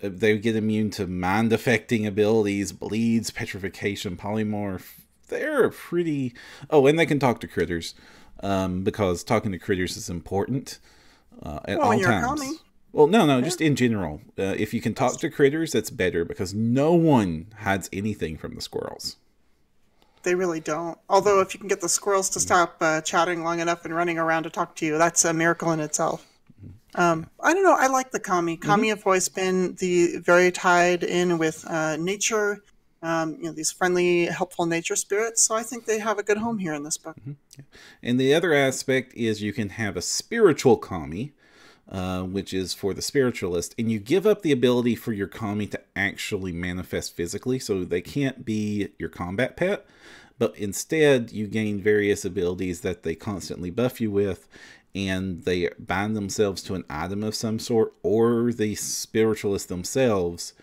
they get immune to mind-affecting abilities, bleeds, petrification, polymorph. They're pretty... Oh, and they can talk to critters, because talking to critters is important at all times. Well, no, just in general. If you can talk to critters, that's better, because no one hides anything from the squirrels. They really don't. Although if you can get the squirrels to stop chatting long enough and running around to talk to you, that's a miracle in itself. I don't know. I like the Kami. Kami have always been very tied in with nature, these friendly, helpful nature spirits. So I think they have a good home here in this book. And the other aspect is you can have a spiritual Kami, which is for the spiritualist, and you give up the ability for your Kami to actually manifest physically, so they can't be your combat pet, but instead you gain various abilities that they constantly buff you with, and they bind themselves to an item of some sort, or the spiritualist themselves,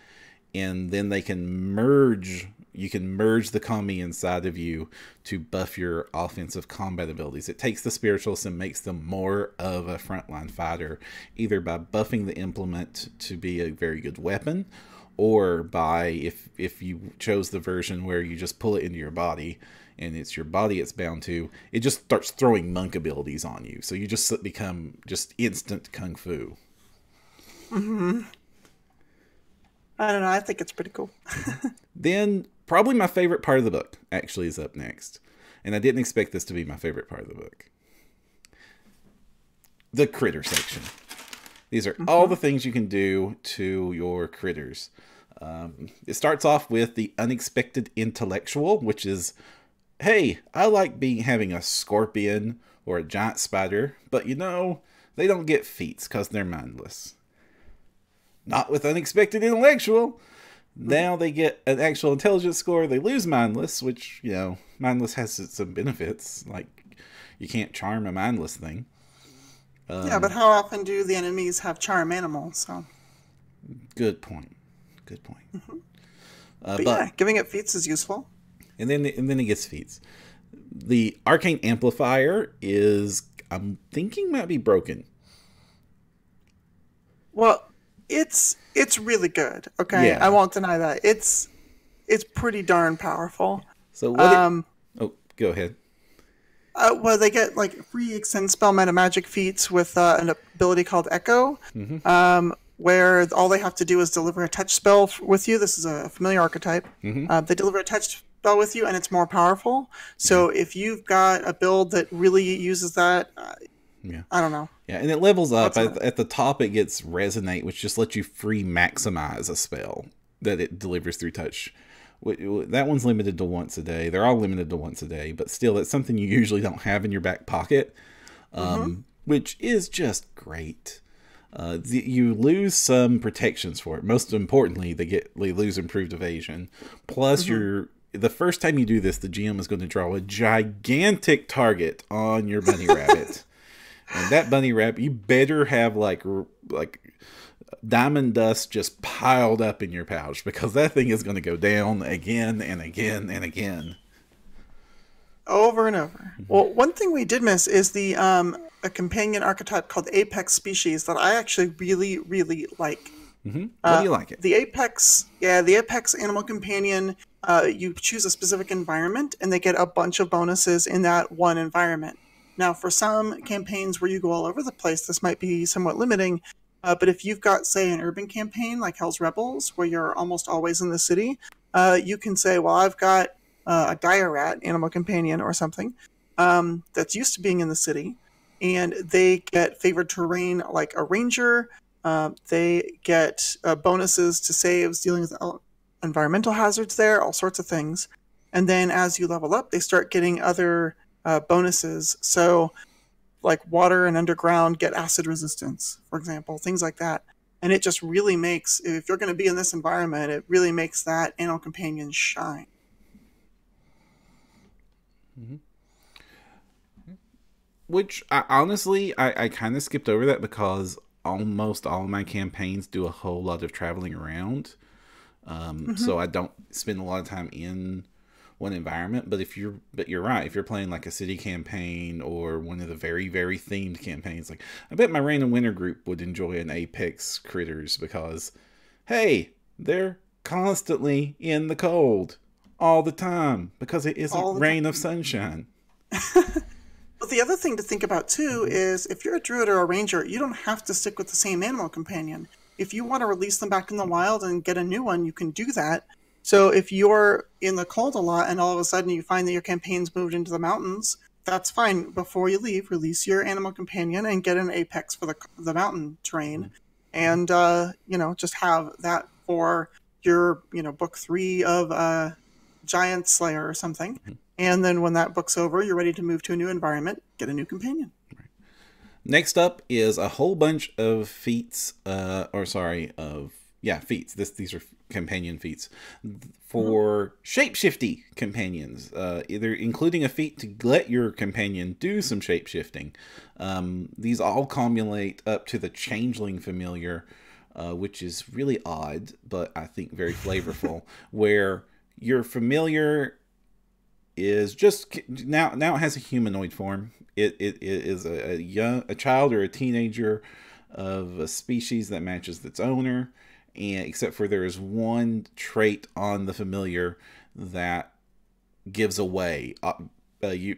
and then they can merge. You can merge the Kami inside of you to buff your offensive combat abilities. It takes the spiritualists and makes them more of a frontline fighter, either by buffing the implement to be a very good weapon, or by, if you chose the version where you just pull it into your body, and it's your body it's bound to, it just starts throwing monk abilities on you. So you just become just instant kung fu. I don't know. I think it's pretty cool. Then probably my favorite part of the book actually is up next. And I didn't expect this to be my favorite part of the book. The critter section. These are all the things you can do to your critters. It starts off with the unexpected intellectual, which is, hey, I like having a scorpion or a giant spider, but they don't get feats because they're mindless. Not with unexpected intellectual. Now they get an actual intelligence score. They lose mindless, which, mindless has some benefits. Like, you can't charm a mindless thing. Yeah, but how often do the enemies have charm animals? So, good point. But yeah, giving it feats is useful. And then it gets feats. The arcane amplifier is, I'm thinking, might be broken. Well, it's really good. Okay, yeah. I won't deny that. It's pretty darn powerful. So what? Oh, go ahead. Well, they get like free extend spell meta magic feats with an ability called Echo, where all they have to do is deliver a touch spell with you. This is a familiar archetype. They deliver a touch spell with you, and it's more powerful. So if you've got a build that really uses that, I don't know. Yeah, and it levels up. At the top, it gets Resonate, which just lets you free maximize a spell that it delivers through touch. That one's limited to once a day. They're all limited to once a day, but still, it's something you usually don't have in your back pocket, which is just great. You lose some protections for it. Most importantly, they lose improved evasion. Plus, the first time you do this, the GM is going to draw a gigantic target on your bunny rabbit. And that bunny rabbit, you better have like diamond dust just piled up in your pouch, because that thing is going to go down again and again and again. Over and over. Well, one thing we did miss is the a companion archetype called Apex Species that I actually really, really like. What do you like it? The Apex Animal Companion, you choose a specific environment, and they get a bunch of bonuses in that one environment. Now, for some campaigns where you go all over the place, this might be somewhat limiting. But if you've got, say, an urban campaign like Hell's Rebels, where you're almost always in the city, you can say, well, I've got a dire rat animal companion or something that's used to being in the city, and they get favored terrain like a ranger. They get bonuses to saves dealing with environmental hazards there, all sorts of things. And then as you level up, they start getting other bonuses. So like water and underground get acid resistance, for example, things like that. And it just really makes, if you're going to be in this environment, it really makes that animal companion shine. Which, honestly, I kind of skipped over that because almost all of my campaigns do a whole lot of traveling around. So I don't spend a lot of time in one environment. But you're right. If you're playing like a city campaign or one of the very, very themed campaigns, like I bet my Rain and Winter group would enjoy an Apex Critters because, hey, they're constantly in the cold all the time because it isn't rain of sunshine. But the other thing to think about too is if you're a druid or a ranger, you don't have to stick with the same animal companion. If you want to release them back in the wild and get a new one, you can do that. So if you're in the cold a lot and all of a sudden you find that your campaign's moved into the mountains, that's fine. Before you leave, release your animal companion and get an apex for the mountain terrain. And, just have that for your, book 3 of Giant Slayer or something. And then when that book's over, you're ready to move to a new environment, get a new companion. Next up is a whole bunch of feats, feats. These are companion feats for shapeshifty companions, either including a feat to let your companion do some shapeshifting. These all culminate up to the Changeling Familiar, which is really odd, but I think very flavorful, where your familiar is just now it has a humanoid form. It is a child or a teenager of a species that matches its owner, and except for there is one trait on the familiar that gives away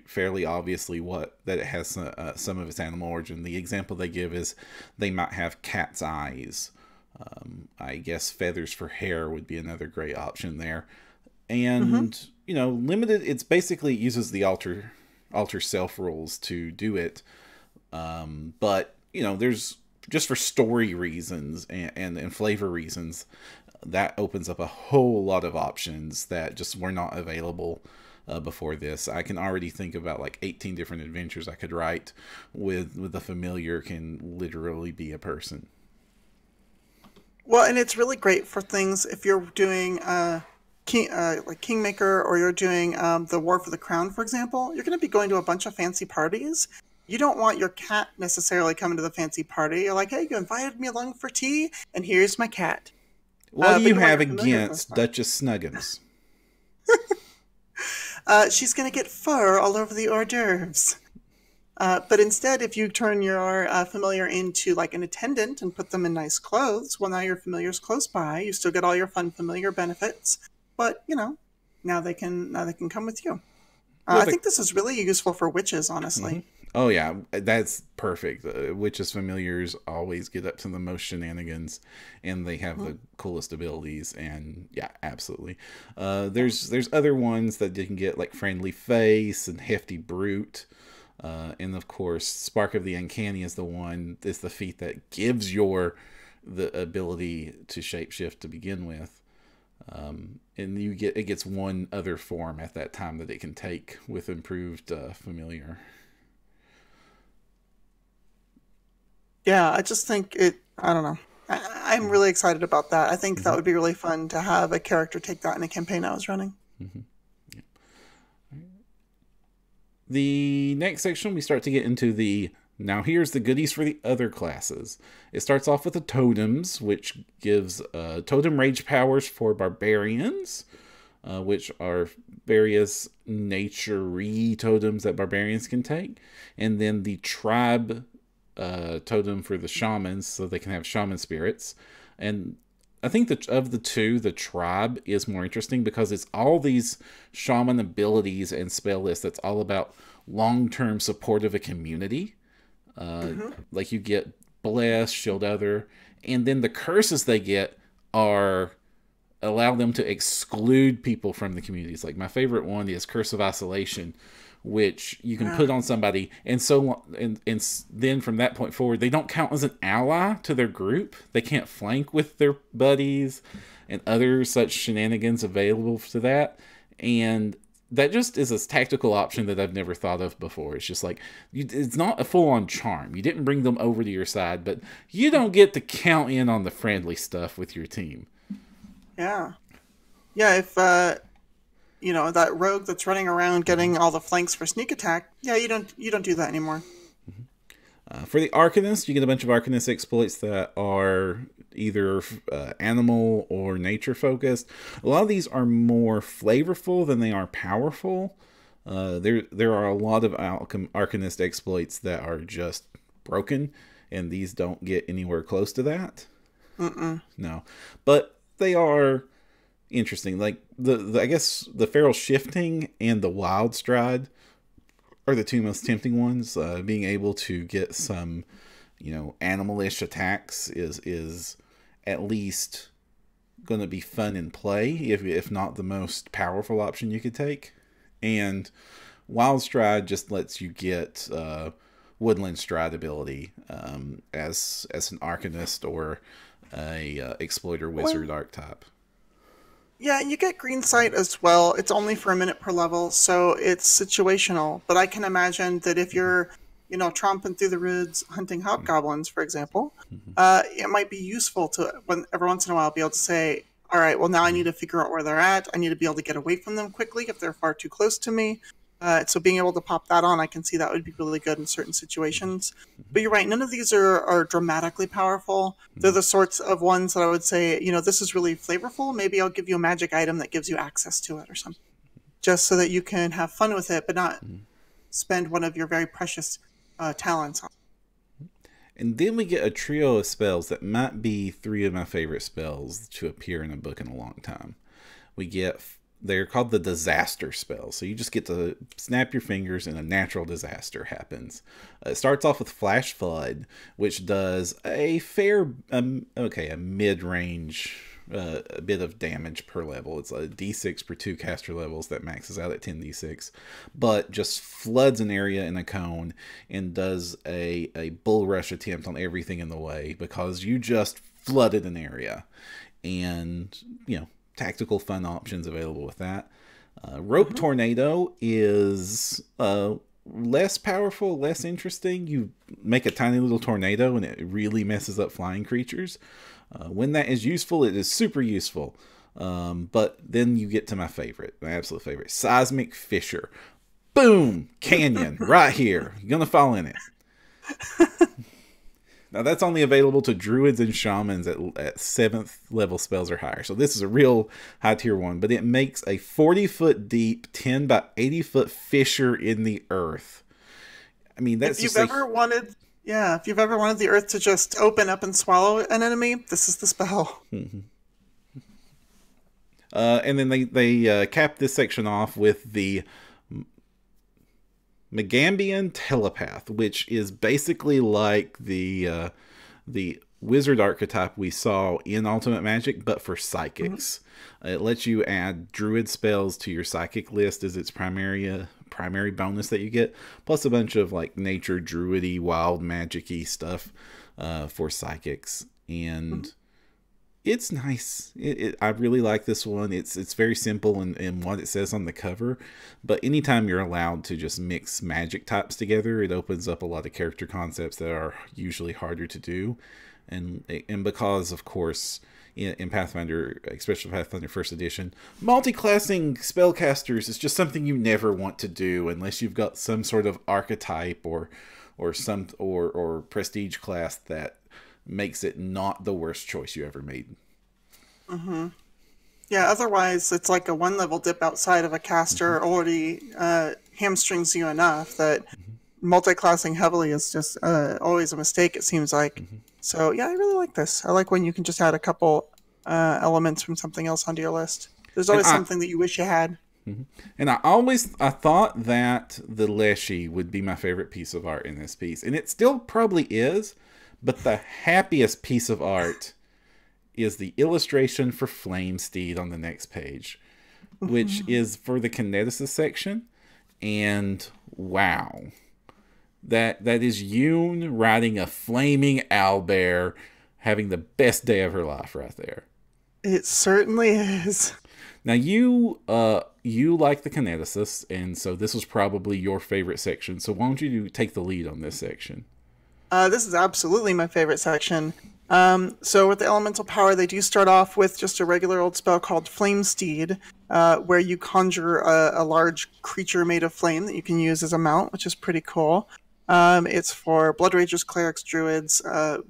fairly obviously that it has some of its animal origin. The example they give is they might have cat's eyes. I guess feathers for hair would be another great option there. And limited. It's basically, it uses the alter self rules to do it. But there's just for story reasons and flavor reasons, that opens up a whole lot of options that just were not available before this. I can already think about like 18 different adventures I could write with the familiar can literally be a person. Well, and it's really great for things if you're doing like Kingmaker, or you're doing the War for the Crown, for example. You're going to be going to a bunch of fancy parties. You don't want your cat necessarily coming to the fancy party. You're like, hey, you invited me along for tea, and here's my cat. What do you have against Duchess Snuggums? She's going to get fur all over the hors d'oeuvres. But instead, if you turn your familiar into like an attendant and put them in nice clothes, well, now your familiar's close by. You still get all your fun familiar benefits. But, now they can come with you. Yeah, I think this is really useful for witches, honestly. Oh yeah, that's perfect. Witches familiars always get up to the most shenanigans, and they have the coolest abilities. And yeah, absolutely. There's other ones that you can get, like Friendly Face and Hefty Brute, and of course Spark of the Uncanny is the feat that gives the ability to shapeshift to begin with. And it gets one other form at that time that it can take with improved familiar. Yeah, I just think I don't know. I'm really excited about that. I think that would be really fun to have a character take that in a campaign I was running. Yeah. The next section, we start to get into now here's the goodies for the other classes. It starts off with the totems, which gives totem rage powers for barbarians, which are various nature-y totems that barbarians can take. And then the tribe totem for the shamans, so they can have shaman spirits. And I think that of the two, the tribe is more interesting because it's all these shaman abilities and spell lists that's all about long-term support of a community. Like you get Bless, Shield Other, and then the curses they get allow them to exclude people from the communities. Like my favorite one is Curse of Isolation, which you can put on somebody, and then from that point forward, they don't count as an ally to their group. They can't flank with their buddies and other such shenanigans available to that. And that just is a tactical option that I've never thought of before. It's just like, it's not a full-on charm. You didn't bring them over to your side, but you don't get to count in on the friendly stuff with your team. Yeah. Yeah, if that rogue that's running around getting all the flanks for sneak attack, yeah, you don't do that anymore. For the Arcanist, you get a bunch of Arcanist exploits that are either animal or nature focused. A lot of these are more flavorful than they are powerful. There are a lot of Arcanist exploits that are just broken, and these don't get anywhere close to that. No, but they are interesting. Like I guess the Feral Shifting and the Wild Stride are the two most tempting ones. Being able to get some, animalish attacks is at least going to be fun in play, if not the most powerful option you could take. And Wild Stride just lets you get Woodland Stride ability as an Arcanist or a Exploiter Wizard archetype. Yeah, and you get Green Sight as well. It's only for a minute per level, so it's situational. But I can imagine that if you're, tromping through the woods hunting hobgoblins, for example, it might be useful to, every once in a while, be able to say, all right, well, now I need to figure out where they're at. I need to be able to get away from them quickly if they're far too close to me. So being able to pop that on, I can see that would be really good in certain situations. But you're right, none of these are dramatically powerful. They're the sorts of ones that I would say, this is really flavorful. Maybe I'll give you a magic item that gives you access to it or something. Just so that you can have fun with it, but not spend one of your very precious talents on it. And then we get a trio of spells that might be three of my favorite spells to appear in a book in a long time. They're called the disaster spells. So you just get to snap your fingers and a natural disaster happens. It starts off with Flash Flood, which does a mid-range bit of damage per level. It's a d6 per 2 caster levels that maxes out at 10d6. But just floods an area in a cone and does a bull rush attempt on everything in the way because you just flooded an area. And, tactical fun options available with that. Rope Tornado is less powerful, less interesting. You make a tiny little tornado and it really messes up flying creatures. When that is useful, it is super useful. But then you get to my absolute favorite, Seismic Fissure. Boom! Canyon, right here. You're gonna fall in it. Now, that's only available to druids and shamans at 7th level spells or higher. So this is a real high tier one. But it makes a 40-foot deep, 10 by 80-foot fissure in the earth. I mean, that's if you've ever wanted the earth to just open up and swallow an enemy, this is the spell. And then they cap this section off with the Megambian Telepath, which is basically like the wizard archetype we saw in Ultimate Magic, but for psychics. It lets you add druid spells to your psychic list as its primary bonus that you get, plus a bunch of like nature druidy, wild magic-y stuff for psychics. And it's nice. I really like this one. It's very simple in what it says on the cover, but anytime you're allowed to just mix magic types together, it opens up a lot of character concepts that are usually harder to do. And because, of course, in Pathfinder, especially Pathfinder First Edition, multi-classing spellcasters is just something you never want to do unless you've got some sort of archetype or prestige class that makes it not the worst choice you ever made. Yeah, otherwise it's like a one level dip outside of a caster already hamstrings you enough that multi-classing heavily is just always a mistake, it seems like. So yeah, I really like this. I like when you can just add a couple elements from something else onto your list. There's always something that you wish you had. And I thought that the Leshy would be my favorite piece of art in this piece, and it still probably is. But the happiest piece of art is the illustration for Flame Steed on the next page, which is for the Kinetisist section. And wow, that is Yoon riding a flaming owlbear, having the best day of her life right there. It certainly is. Now you like the Kinetisist, and so this was probably your favorite section. So why don't you take the lead on this section? This is absolutely my favorite section. So with the elemental power, they do start off with just a regular old spell called Flame Steed, where you conjure a large creature made of flame that you can use as a mount, which is pretty cool. It's for Blood Ragers, Clerics, Druids,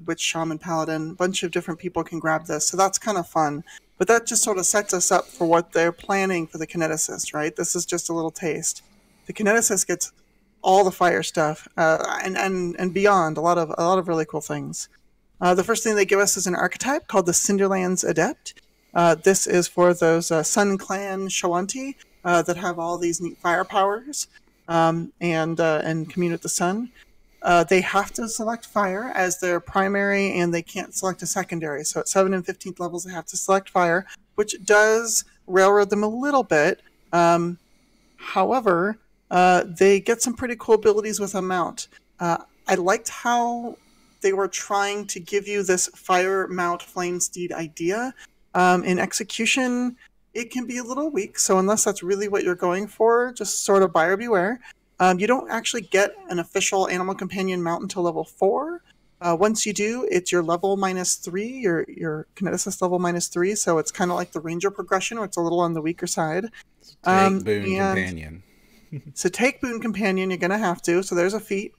Witch, Shaman, Paladin. A bunch of different people can grab this, so that's kind of fun. But that just sort of sets us up for what they're planning for the Kinetisist, right? This is just a little taste. The Kinetisist gets all the fire stuff, and beyond, a lot of really cool things. The first thing they give us is an archetype called the Cinderlands Adept. This is for those Sun Clan Shoanti that have all these neat fire powers and commune with the sun. They have to select fire as their primary, and they can't select a secondary. So at 7th and 15th levels, they have to select fire, which does railroad them a little bit. However, they get some pretty cool abilities with a mount. I liked how they were trying to give you this fire mount flame steed idea. In execution, it can be a little weak, so unless that's really what you're going for, just sort of buyer beware. You don't actually get an official animal companion mount until level 4. Once you do, it's your level -3, your Kinetisist level -3, so it's kind of like the ranger progression, where it's a little on the weaker side. Take Boon Companion. So take Boon Companion, you're going to have to, so there's a feat.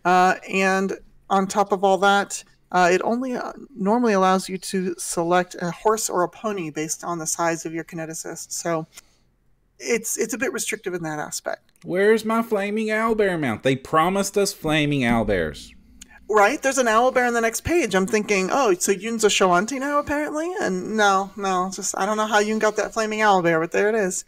And on top of all that, it only normally allows you to select a horse or a pony based on the size of your Kinetisist. So it's a bit restrictive in that aspect. Where's my flaming owlbear mount? They promised us flaming owlbears. Right? There's an owlbear on the next page. I'm thinking, oh, so Yoon's a Shoanti now, apparently? And no, just I don't know how Yoon got that flaming owlbear, but there it is.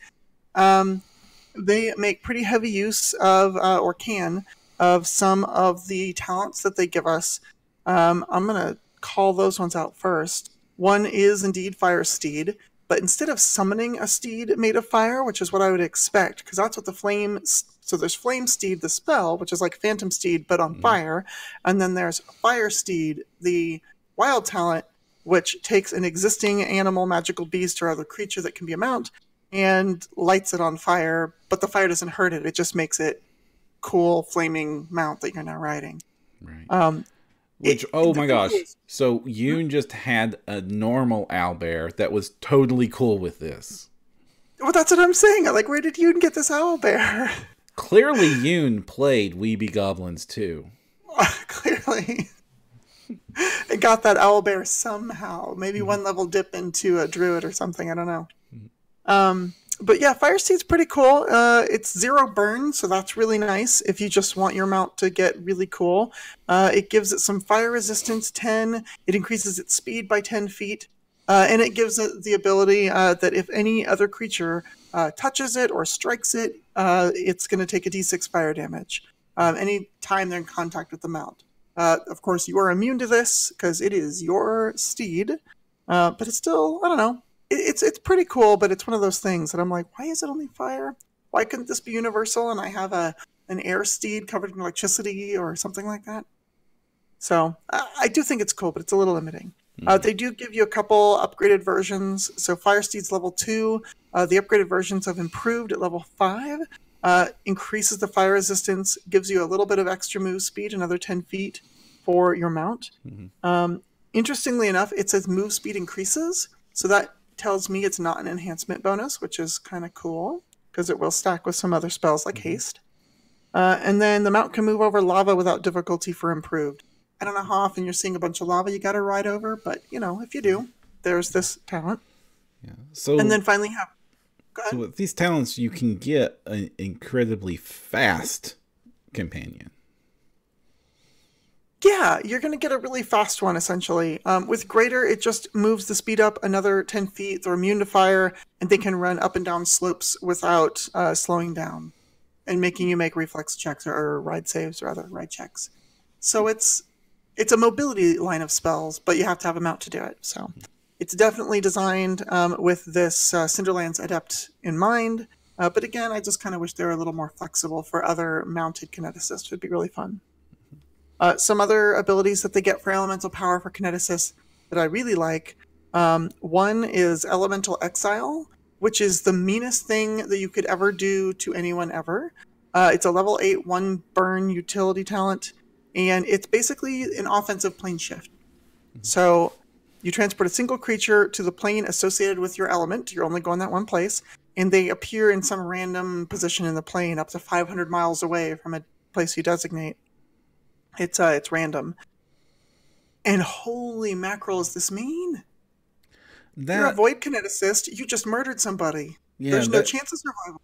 They make pretty heavy use of, or can, of some of the talents that they give us. I'm going to call those ones out first. One is indeed Fire Steed, but instead of summoning a steed made of fire, which is what I would expect, because that's what the flame... So there's Flame Steed, the spell, which is like Phantom Steed, but on fire. And then there's Fire Steed, the wild talent, which takes an existing animal, magical beast, or other creature that can be a mount, and lights it on fire, but the fire doesn't hurt it. It just makes it cool, flaming mount that you're now riding. Right. Oh my gosh. So Yoon just had a normal owlbear that was totally cool with this. Well, that's what I'm saying. Like, where did Yoon get this owlbear? Clearly Yoon played Weeby Goblins too. Clearly. It got that owlbear somehow. Maybe one level dip into a druid or something. I don't know. But yeah, Fire Steed's pretty cool. It's 0 burn, so that's really nice if you just want your mount to get really cool. It gives it some fire resistance, 10. It increases its speed by 10 feet. And it gives it the ability that if any other creature touches it or strikes it, it's going to take a d6 fire damage any time they're in contact with the mount. Of course, you are immune to this because it is your steed, but it's still, I don't know. It's pretty cool, but it's one of those things that I'm like, why is it only fire? Why couldn't this be universal and I have an air steed covered in electricity or something like that? So I do think it's cool, but it's a little limiting. They do give you a couple upgraded versions. So Fire Steed's level 2. The upgraded versions have improved at level 5. Increases the fire resistance, gives you a little bit of extra move speed, another 10 feet for your mount. Interestingly enough, it says move speed increases. So that tells me it's not an enhancement bonus, which is kind of cool because it will stack with some other spells like haste. And then the mount can move over lava without difficulty for improved. I don't know how often you're seeing a bunch of lava you got to ride over, but you know, if you do, there's this talent. Yeah. So and then finally have. So with these talents, you can get an incredibly fast companion. Yeah, you're going to get a really fast one, essentially. With Greater, it just moves the speed up another 10 feet. They're immune to fire, and they can run up and down slopes without slowing down and making you make reflex checks or ride saves, rather, ride checks. So it's a mobility line of spells, but you have to have a mount to do it. So it's definitely designed with this Cinderlands Adept in mind. But again, I just kind of wish they were a little more flexible for other mounted Kinetisists. It would be really fun. Some other abilities that they get for elemental power for Kinetisists that I really like. One is Elemental Exile, which is the meanest thing that you could ever do to anyone ever. It's a level 8 1 burn utility talent, and it's basically an offensive plane shift. So you transport a single creature to the plane associated with your element. You're only going that one place, and they appear in some random position in the plane up to 500 miles away from a place you designate. It's random. And holy mackerel, is this mean? You're a void kineticist. You just murdered somebody. Yeah, there's no chance of survival.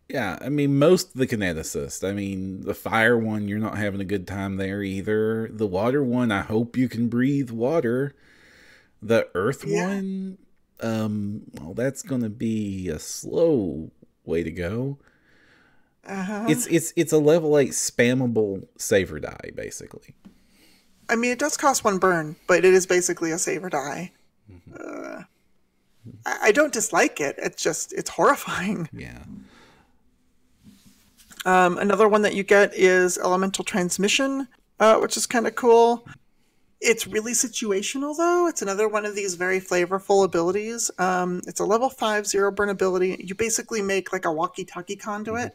Yeah, I mean, most of the kineticists. I mean, the fire one, you're not having a good time there either. The water one, I hope you can breathe water. The earth one, well, that's going to be a slow way to go. It's a level 8 spammable save or die, basically. I mean, it does cost 1 burn, but it is basically a save or die. I don't dislike it. It's horrifying. Yeah. Another one that you get is Elemental Transmission, which is kind of cool. It's really situational, though. It's another one of these very flavorful abilities. It's a level 5 0 burn ability. You basically make like a walkie-talkie conduit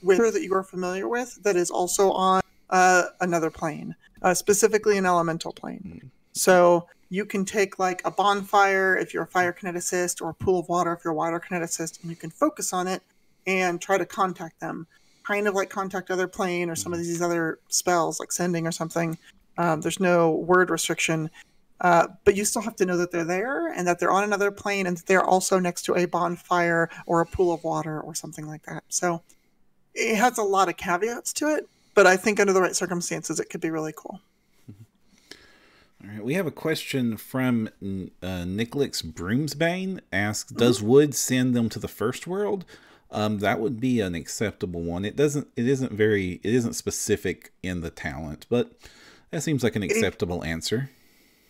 with that you are familiar with that is also on another plane, specifically an elemental plane. So you can take like a bonfire if you're a fire kineticist, or a pool of water if you're a water kineticist, and you can focus on it and try to contact them, kind of like contact other plane or some of these other spells like sending or something. There's no word restriction, but you still have to know that they're there and that they're on another plane and that they're also next to a bonfire or a pool of water or something like that. So it has a lot of caveats to it, but I think under the right circumstances, it could be really cool. All right, we have a question from Nicholas Broomsbane. Asks, does wood send them to the first world? That would be an acceptable one. It isn't specific in the talent, but that seems like an acceptable answer.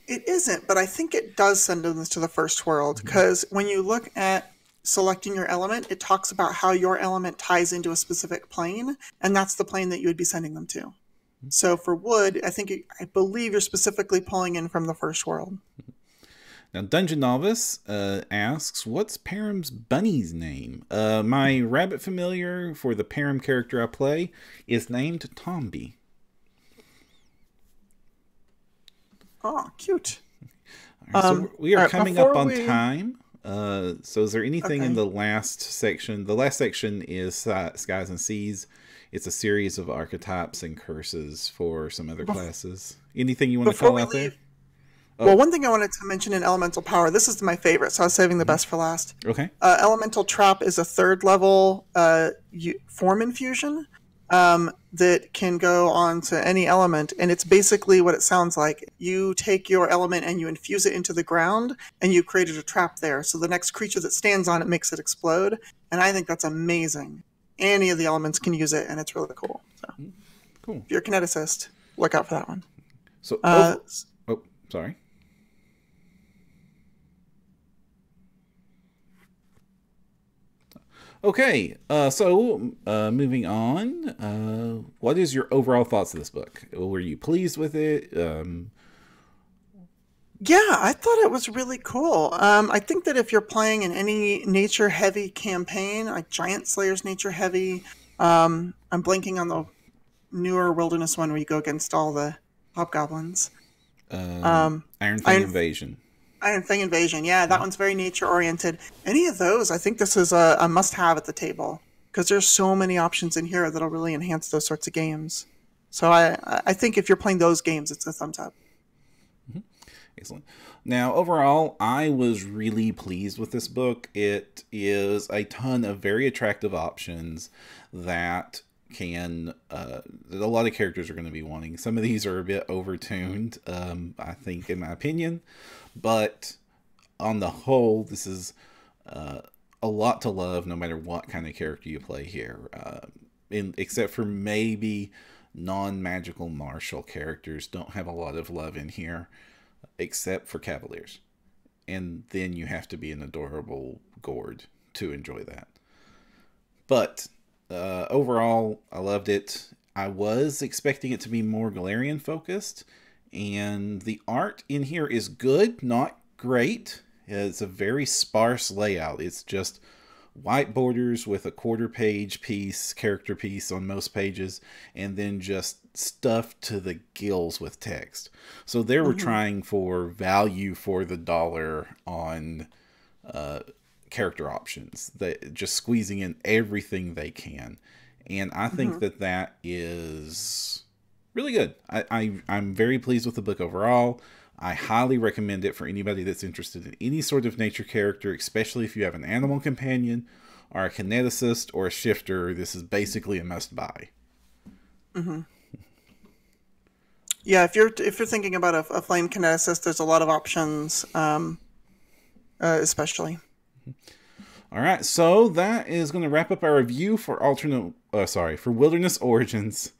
It isn't, but I think it does send them to the first world, because when you look at selecting your element, it talks about how your element ties into a specific plane, and that's the plane that you would be sending them to. So for wood, I believe you're specifically pulling in from the first world. Now, Dungeon Novice asks, what's Param's bunny's name? My rabbit familiar for the Param character I play is named Tomby. Oh, cute. All right, so we are coming up on time. So is there anything in the last section? The last section is Skies and Seas. It's a series of archetypes and curses for some other classes. Anything you want to call out there? Oh. Well, one thing I wanted to mention in Elemental Power, this is my favorite, so I was saving the best for last. Okay. Elemental Trap is a 3rd level form infusion. that can go on to any element, and it's basically what it sounds like. You take your element and you infuse it into the ground, and you created a trap there. So the next creature that stands on it makes it explode, and I think that's amazing. Any of the elements can use it, and it's really cool. So, Cool. if you're a kineticist, look out for that one. So, sorry. Okay, so moving on, what is your overall thoughts of this book? Were you pleased with it? Yeah, I thought it was really cool. I think that if you're playing in any nature-heavy campaign, like Giant Slayer's nature-heavy, I'm blanking on the newer Wilderness one where you go against all the hobgoblins. Iron Fang Invasion. Iron Fang Invasion, yeah, that one's very nature-oriented. Any of those, I think this is a must-have at the table, because there's so many options in here that'll really enhance those sorts of games. So I think if you're playing those games, it's a thumbs up. Excellent. Now, overall, I was really pleased with this book. It is a ton of very attractive options that that a lot of characters are going to be wanting. Some of these are a bit overtuned, I think, in my opinion. But on the whole, this is a lot to love no matter what kind of character you play here. Except for maybe non-magical martial characters don't have a lot of love in here. Except for cavaliers, and then you have to be an adorable gourd to enjoy that. But overall, I loved it. I was expecting it to be more Galarian focused, and the art in here is good, not great. It's a very sparse layout. It's just white borders with a quarter-page piece, character piece on most pages, and then just stuffed to the gills with text. So they were trying for value for the dollar on character options. Just squeezing in everything they can. And I think that is really good. I'm very pleased with the book overall. I highly recommend it for anybody that's interested in any sort of nature character, especially if you have an animal companion or a kineticist or a shifter. This is basically a must-buy. Yeah, if you're thinking about a flame kineticist, there's a lot of options, especially. All right, so that is going to wrap up our review for for Wilderness Origins,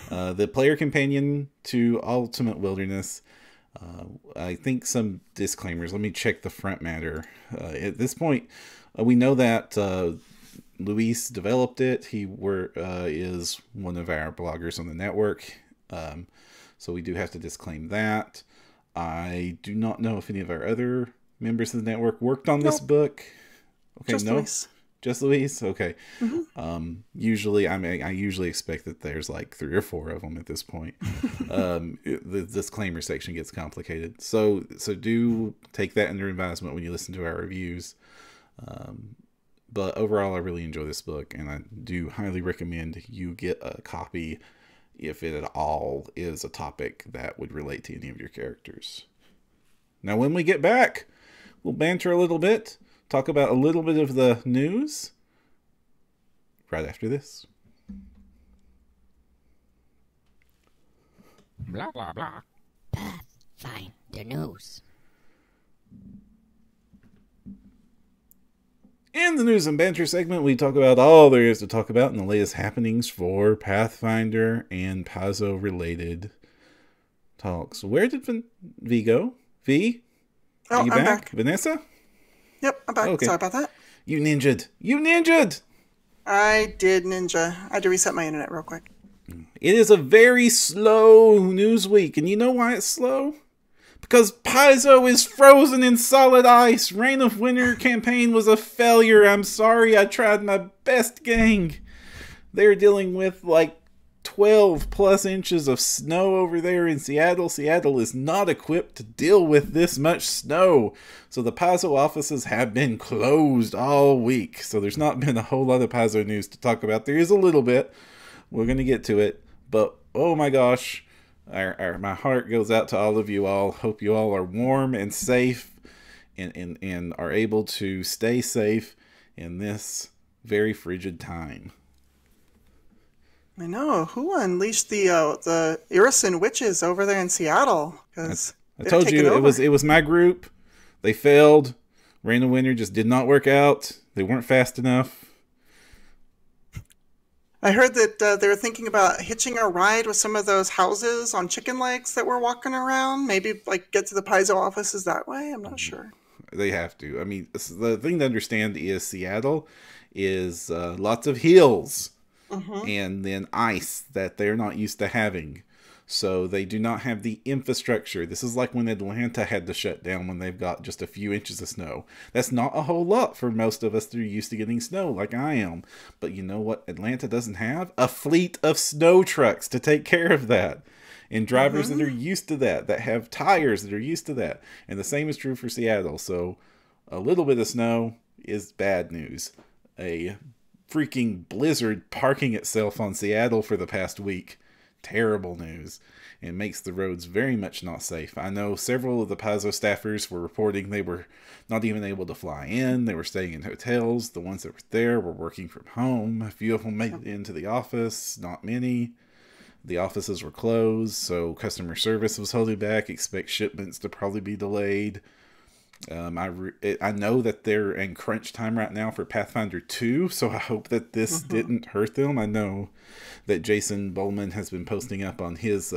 the player companion to Ultimate Wilderness. I think some disclaimers. Let me check the front matter. At this point, we know that Luis developed it. He is one of our bloggers on the network. So we do have to disclaim that. I do not know if any of our other members of the network worked on this book. Okay, just Luis. Just Luis? Okay. Usually, I usually expect that there's like 3 or 4 of them at this point. The disclaimer section gets complicated. So do take that under advisement when you listen to our reviews. But overall, I really enjoy this book, and I do highly recommend you get a copy if it at all is a topic that would relate to any of your characters. Now, when we get back, we'll banter a little bit, talk about a little bit of the news right after this. Blah, blah, blah. Pathfinder news. In the news and banter segment, we talk about all there is to talk about in the latest happenings for Pathfinder and Paizo related talks. Where did V go? V? Oh, you I'm back. Vanessa? Yep, I'm back. Okay. Sorry about that. You ninja'd. You ninja'd! I did ninja. I had to reset my internet real quick. It is a very slow news week, and you know why it's slow? Because Paizo is frozen in solid ice. Reign of Winter campaign was a failure. I'm sorry, I tried my best, gang. They're dealing with like 12 plus inches of snow over there in Seattle. Seattle is not equipped to deal with this much snow. So the Paizo offices have been closed all week. So there's not been a whole lot of Paizo news to talk about. There is a little bit. We're going to get to it. But oh my gosh. My heart goes out to all of you all. Hope you all are warm and safe and are able to stay safe in this very frigid time. I know. Who unleashed the Irison witches over there in Seattle? Because I told you it was my group. They failed. Random Winter just did not work out. They weren't fast enough. I heard that they were thinking about hitching a ride with some of those houses on chicken legs that were walking around. Maybe like get to the Paizo offices that way. I'm not sure. They have to. I mean, the thing to understand is Seattle is lots of hills and then ice that they're not used to having. So they do not have the infrastructure. This is like when Atlanta had to shut down when they've got just a few inches of snow. That's not a whole lot for most of us that are used to getting snow like I am. But you know what Atlanta doesn't have? A fleet of snow trucks to take care of that. And drivers that are used to that have tires that are used to that. And the same is true for Seattle. So a little bit of snow is bad news. A freaking blizzard parking itself on Seattle for the past week. Terrible news. It makes the roads very much not safe. I know several of the Paizo staffers were reporting they were not even able to fly in. They were staying in hotels. The ones that were there were working from home. A few of them made it into the office. Not many. The offices were closed, so customer service was holding back. Expect shipments to probably be delayed. I know that they're in crunch time right now for Pathfinder 2, so I hope that this didn't hurt them. I know that Jason Bowman has been posting up on his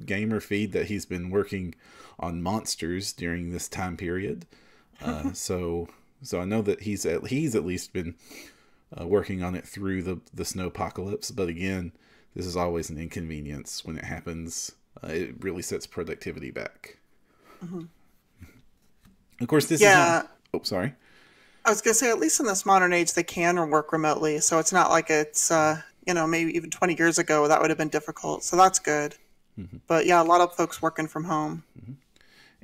gamer feed that he's been working on monsters during this time period. So I know that he's at least been working on it through the snowpocalypse. But again, this is always an inconvenience when it happens. It really sets productivity back. Of course, this is not... Oh, sorry. I was going to say, at least in this modern age, they can work remotely. So it's not like it's, maybe even 20 years ago, that would have been difficult. So that's good. But yeah, a lot of folks working from home.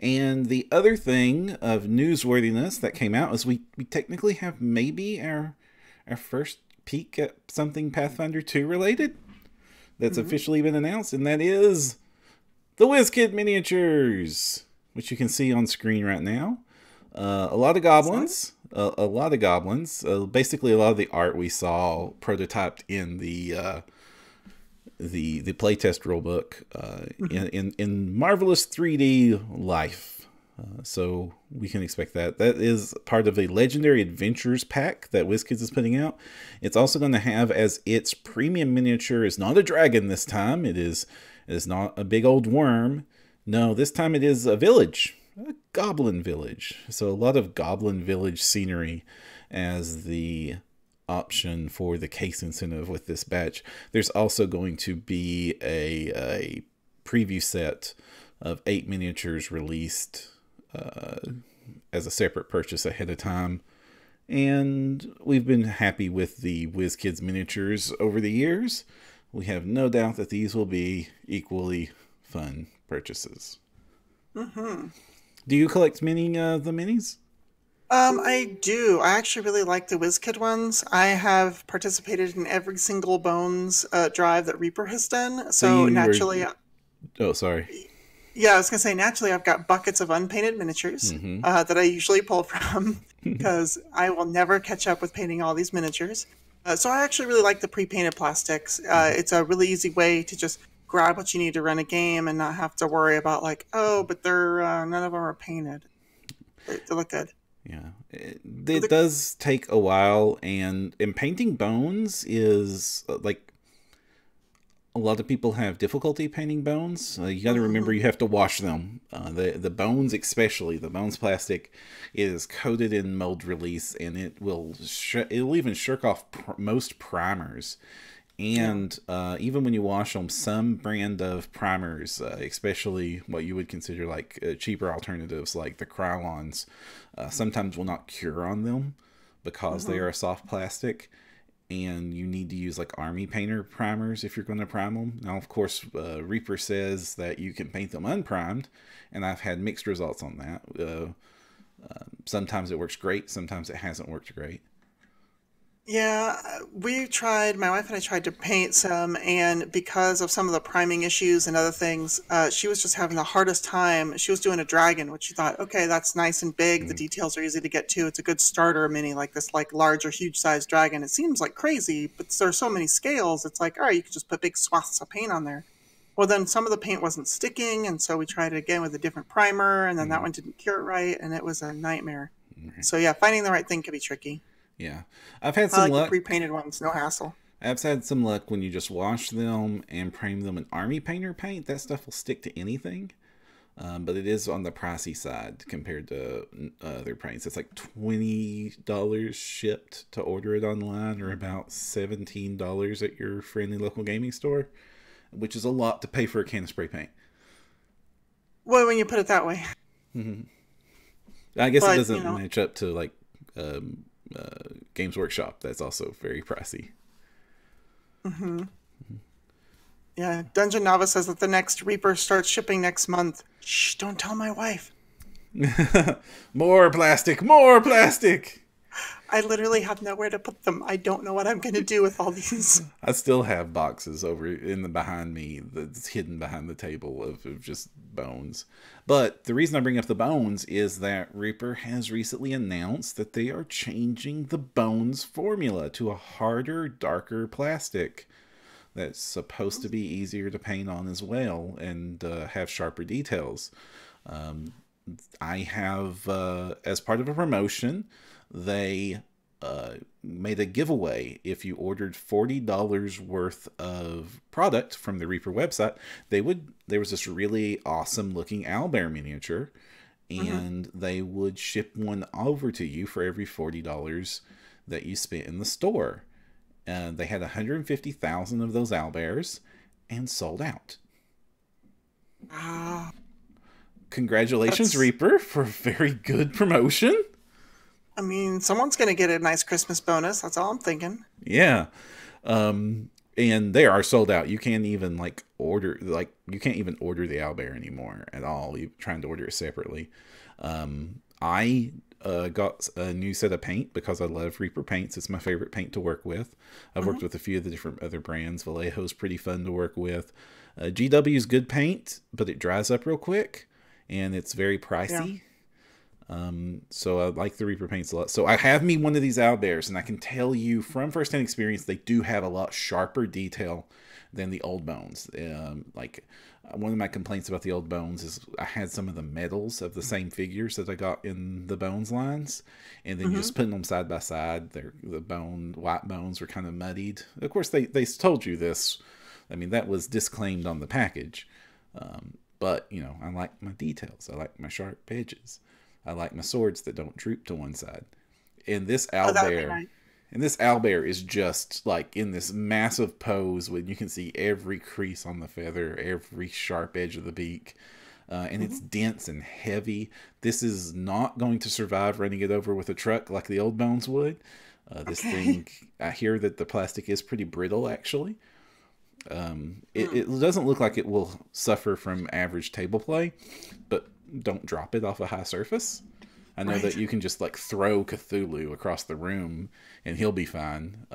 And the other thing of newsworthiness that came out is we technically have maybe our first peek at something Pathfinder 2 related that's officially been announced, and that is the WizKid miniatures, which you can see on screen right now. A lot of goblins. Basically, a lot of the art we saw prototyped in the playtest rulebook in marvelous 3D life. So we can expect that. That is part of a Legendary Adventures pack that WizKids is putting out. It's also going to have as its premium miniature is not a dragon this time. It is not a big old worm. No, this time it is a village. A goblin village. So a lot of goblin village scenery as the option for the case incentive with this batch. There's also going to be a preview set of 8 miniatures released as a separate purchase ahead of time. And we've been happy with the WizKids miniatures over the years. We have no doubt that these will be equally fun purchases. Do you collect the minis? I do. I actually really like the WizKid ones. I have participated in every single Bones drive that Reaper has done. So naturally... Oh, sorry. Yeah, I was going to say, naturally, I've got buckets of unpainted miniatures that I usually pull from because I will never catch up with painting all these miniatures. So I actually really like the pre-painted plastics. It's a really easy way to just grab what you need to run a game and not have to worry about like, oh, but they're none of them are painted. They look good. Yeah, it does take a while, and painting bones is like a lot of people have difficulty painting bones. You got to remember you have to wash them. The bones, especially the bones plastic, is coated in mold release, and it'll even shirk off most primers. And even when you wash them, some brand of primers, especially what you would consider like cheaper alternatives like the Krylons, sometimes will not cure on them because they are a soft plastic. And you need to use like army painter primers if you're going to prime them. Now, of course, Reaper says that you can paint them unprimed, and I've had mixed results on that. Sometimes it works great, sometimes it hasn't worked great. Yeah, my wife and I tried to paint some, and because of some of the priming issues and other things, she was just having the hardest time. She was doing a dragon, which she thought, okay, that's nice and big. The details are easy to get to. It's a good starter mini, like this, like large or huge size dragon. It seems like crazy, but there's so many scales. It's like, all right, you could just put big swaths of paint on there. Well, then some of the paint wasn't sticking, and so we tried it again with a different primer, and then that one didn't cure it right, and it was a nightmare. So yeah, finding the right thing can be tricky. Yeah, I've had I some like the luck. pre-painted ones, no hassle. I've had some luck when you just wash them and prime them in army painter paint. That stuff will stick to anything. But it is on the pricey side compared to other paints. It's like $20 shipped to order it online, or about $17 at your friendly local gaming store, which is a lot to pay for a can of spray paint. Well, when you put it that way. I guess But, it doesn't you know. match up to like Games Workshop. That's also very pricey. Yeah, Dungeon Novice says that the next Reaper starts shipping next month. Shh, don't tell my wife. More plastic, more plastic. I literally have nowhere to put them. I don't know what I'm going to do with all these. I still have boxes over in the behind me that's hidden behind the table of just bones. But the reason I bring up the bones is that Reaper has recently announced that they are changing the bones formula to a harder, darker plastic that's supposed to be easier to paint on as well, and have sharper details. I have, as part of a promotion, they made a giveaway. If you ordered $40 worth of product from the Reaper website, there was this really awesome looking owlbear miniature, and they would ship one over to you for every $40 that you spent in the store. They had 150,000 of those owlbears and sold out. Congratulations, That's- Reaper, for a very good promotion. I mean, someone's going to get a nice Christmas bonus. That's all I'm thinking. Yeah. And they are sold out. You can't even order the owlbear anymore at all. You're trying to order it separately. I got a new set of paint because I love Reaper paints. It's my favorite paint to work with. I've worked with a few of the different other brands. Vallejo's pretty fun to work with. GW is good paint, but it dries up real quick, and it's very pricey. So I like the Reaper paints a lot. So I have me one of these owlbears, and I can tell you from firsthand experience, they do have a lot sharper detail than the old bones. One of my complaints about the old bones is I had some of the medals of the same figures that I got in the bones lines, and then just putting them side by side, the white bones were kind of muddied. Of course, they told you this. I mean, that was disclaimed on the package. But I like my details. I like my sharp edges. I like my swords that don't droop to one side. And this owlbear, nice. Is just like in this massive pose when you can see every crease on the feather, every sharp edge of the beak. And it's dense and heavy. This is not going to survive running it over with a truck like the old bones would. This thing, I hear that the plastic is pretty brittle, actually. It doesn't look like it will suffer from average table play, but don't drop it off a high surface. I know that you can just throw Cthulhu across the room and he'll be fine.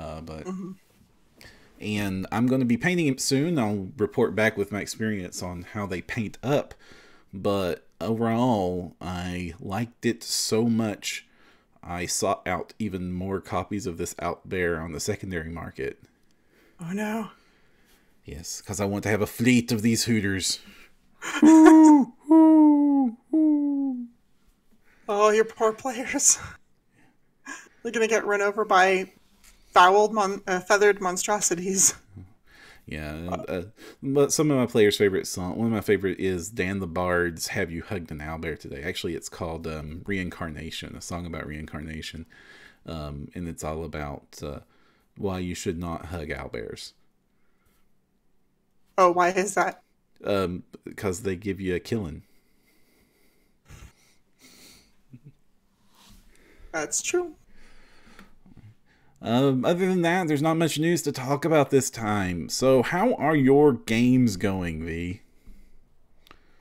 And I'm going to be painting him soon. I'll report back with my experience on how they paint up. But overall, I liked it so much, I sought out even more copies of this out there on the secondary market. Oh, no. Yes, because I want to have a fleet of these hooters. Oh, your poor players. They're going to get run over by fouled, feathered monstrosities. Yeah, but some of my players' favorite song, one of my favorite is Dan the Bard's Have You Hugged an Owlbear Today? Actually, it's called Reincarnation, a song about reincarnation. And it's all about why you should not hug owlbears. Oh, why is that? Because they give you a killing. That's true. Other than that, there's not much news to talk about this time. So how are your games going, V?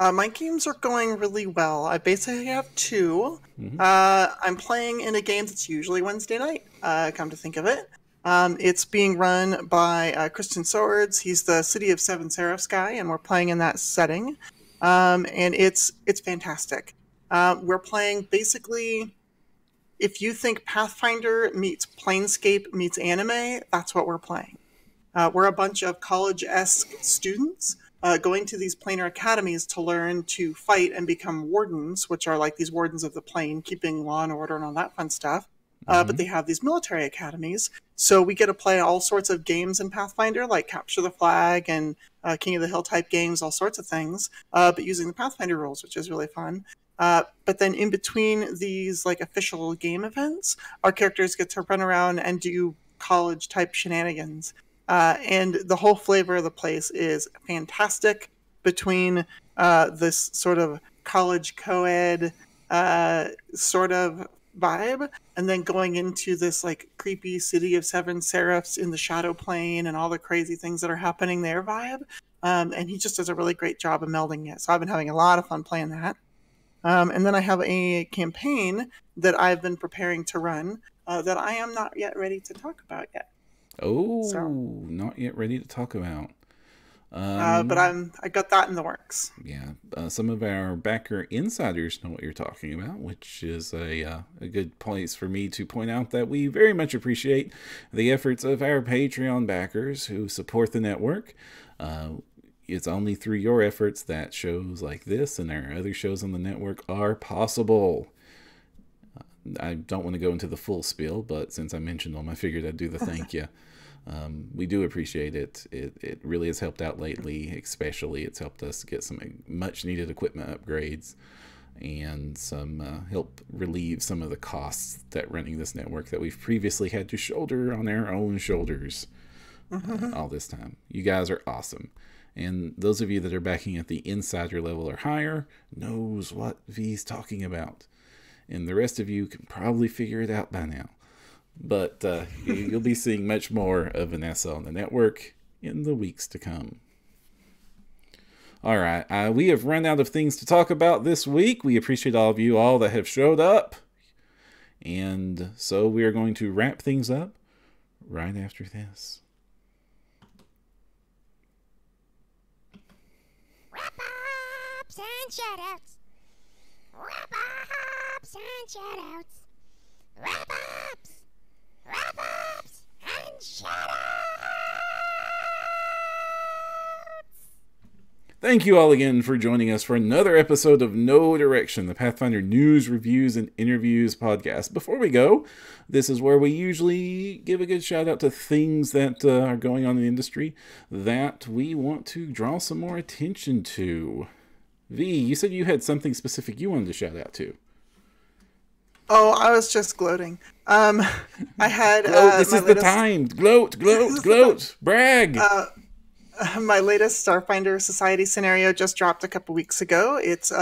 My games are going really well. I basically have two. I'm playing in a game that's usually Wednesday night, come to think of it. It's being run by Christian Swords. He's the City of Seven Seraphs guy, and we're playing in that setting. And it's fantastic. We're playing basically, if you think Pathfinder meets Planescape meets anime, that's what we're playing. We're a bunch of college-esque students going to these planar academies to learn to fight and become wardens, which are like these wardens of the plane, keeping law and order and all that fun stuff. But they have these military academies, so we get to play all sorts of games in Pathfinder, like Capture the Flag and King of the Hill type games, all sorts of things, but using the Pathfinder rules, which is really fun. But then in between these like official game events, our characters get to run around and do college type shenanigans. And the whole flavor of the place is fantastic between this sort of college co-ed sort of vibe, and then going into this like creepy City of Seven Seraphs in the Shadow Plane and all the crazy things that are happening there vibe. And he just does a really great job of melding it. So I've been having a lot of fun playing that. And then I have a campaign that I've been preparing to run that I am not yet ready to talk about yet. Oh, so, not yet ready to talk about. But I got that in the works. Yeah, some of our backer insiders know what you're talking about, which is a good place for me to point out that we very much appreciate the efforts of our Patreon backers who support the network. It's only through your efforts that shows like this and our other shows on the network are possible. I don't want to go into the full spiel, but since I mentioned them, I figured I'd do the thank you. We do appreciate it. It really has helped out lately, especially it's helped us get some much needed equipment upgrades and some help relieve some of the costs that running this network that we've previously had to shoulder on our own shoulders all this time. You guys are awesome. And those of you that are backing at the insider level or higher knows what V's talking about. And the rest of you can probably figure it out by now. But you'll be seeing much more of Vanessa on the network in the weeks to come. All right, we have run out of things to talk about this week. We appreciate all of you all that have showed up. And so we are going to wrap things up right after this. Wrap-ups and shoutouts. Wrap-ups and shoutouts. Wrap-ups. Wrap-ups and shoutouts. Thank you all again for joining us for another episode of No Direction, the Pathfinder news, reviews, and interviews podcast. Before we go, this is where we usually give a good shout out to things that are going on in the industry that we want to draw some more attention to. V, you said you had something specific you wanted to shout out to. Oh, I was just gloating. I had this is the time. Gloat, gloat, gloat. Brag. My latest Starfinder Society scenario just dropped a couple weeks ago. It's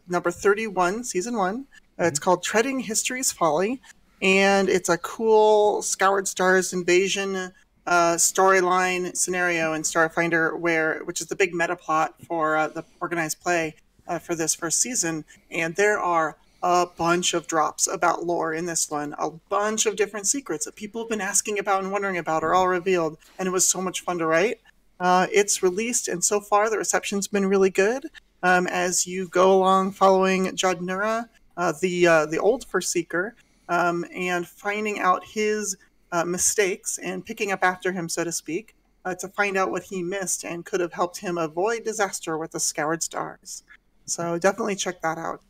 number 31, season 1. It's called Treading History's Folly, and it's a cool Scoured Stars invasion storyline scenario in Starfinder, which is the big meta plot for the organized play for this first season. And there are a bunch of drops about lore in this one. A bunch of different secrets that people have been asking about and wondering about are all revealed, and it was so much fun to write. It's released, and so far the reception's been really good. As you go along following Jadnura, the old Forseeker, and finding out his mistakes and picking up after him, so to speak, to find out what he missed and could have helped him avoid disaster with the Scoured Stars. So definitely check that out.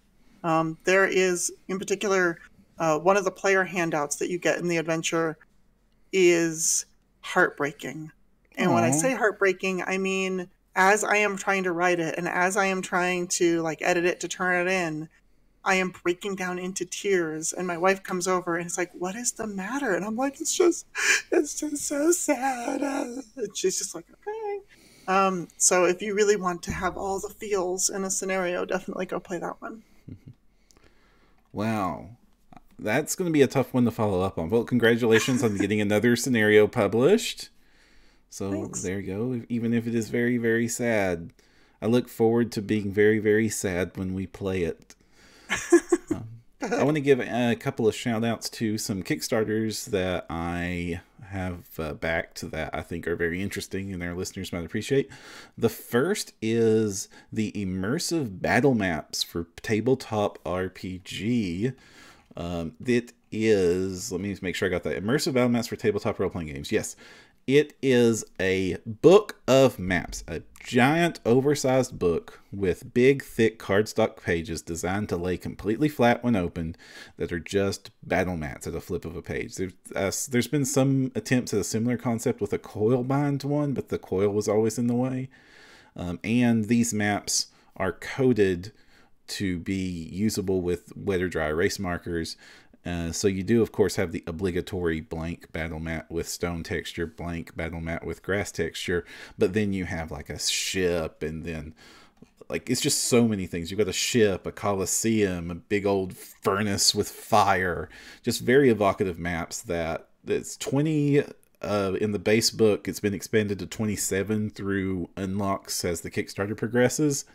There is, in particular, one of the player handouts that you get in the adventure is heartbreaking. And when I say heartbreaking, I mean, as I am trying to write it and as I am trying to like edit it to turn it in, I am breaking down into tears. And my wife comes over and it's like, "What is the matter?" And I'm like, it's just so sad. And she's just like, "Okay." So if you really want to have all the feels in a scenario, definitely go play that one. Wow. That's going to be a tough one to follow up on. Well, congratulations on getting another scenario published. So Thanks. There you go. Even if it is very, very sad, I look forward to being very, very sad when we play it. I want to give a couple of shout outs to some Kickstarters that I have backed that I think are very interesting and our listeners might appreciate. The first is the immersive battle maps for tabletop RPG. It is, let me make sure I got that. Immersive battle maps for tabletop role-playing games. Yes. It is a book of maps, a giant oversized book with big, thick cardstock pages designed to lay completely flat when opened that are just battle mats at a flip of a page. There's been some attempts at a similar concept with a coil bind one, but the coil was always in the way. And these maps are coded to be usable with wet or dry erase markers. So you do, of course, have the obligatory blank battle mat with stone texture, blank battle mat with grass texture, but then you have like a ship, and then like it's just so many things. You've got a ship, a coliseum, a big old furnace with fire, just very evocative maps. It's 20 in the base book. It's been expanded to 27 through unlocks as the Kickstarter progresses,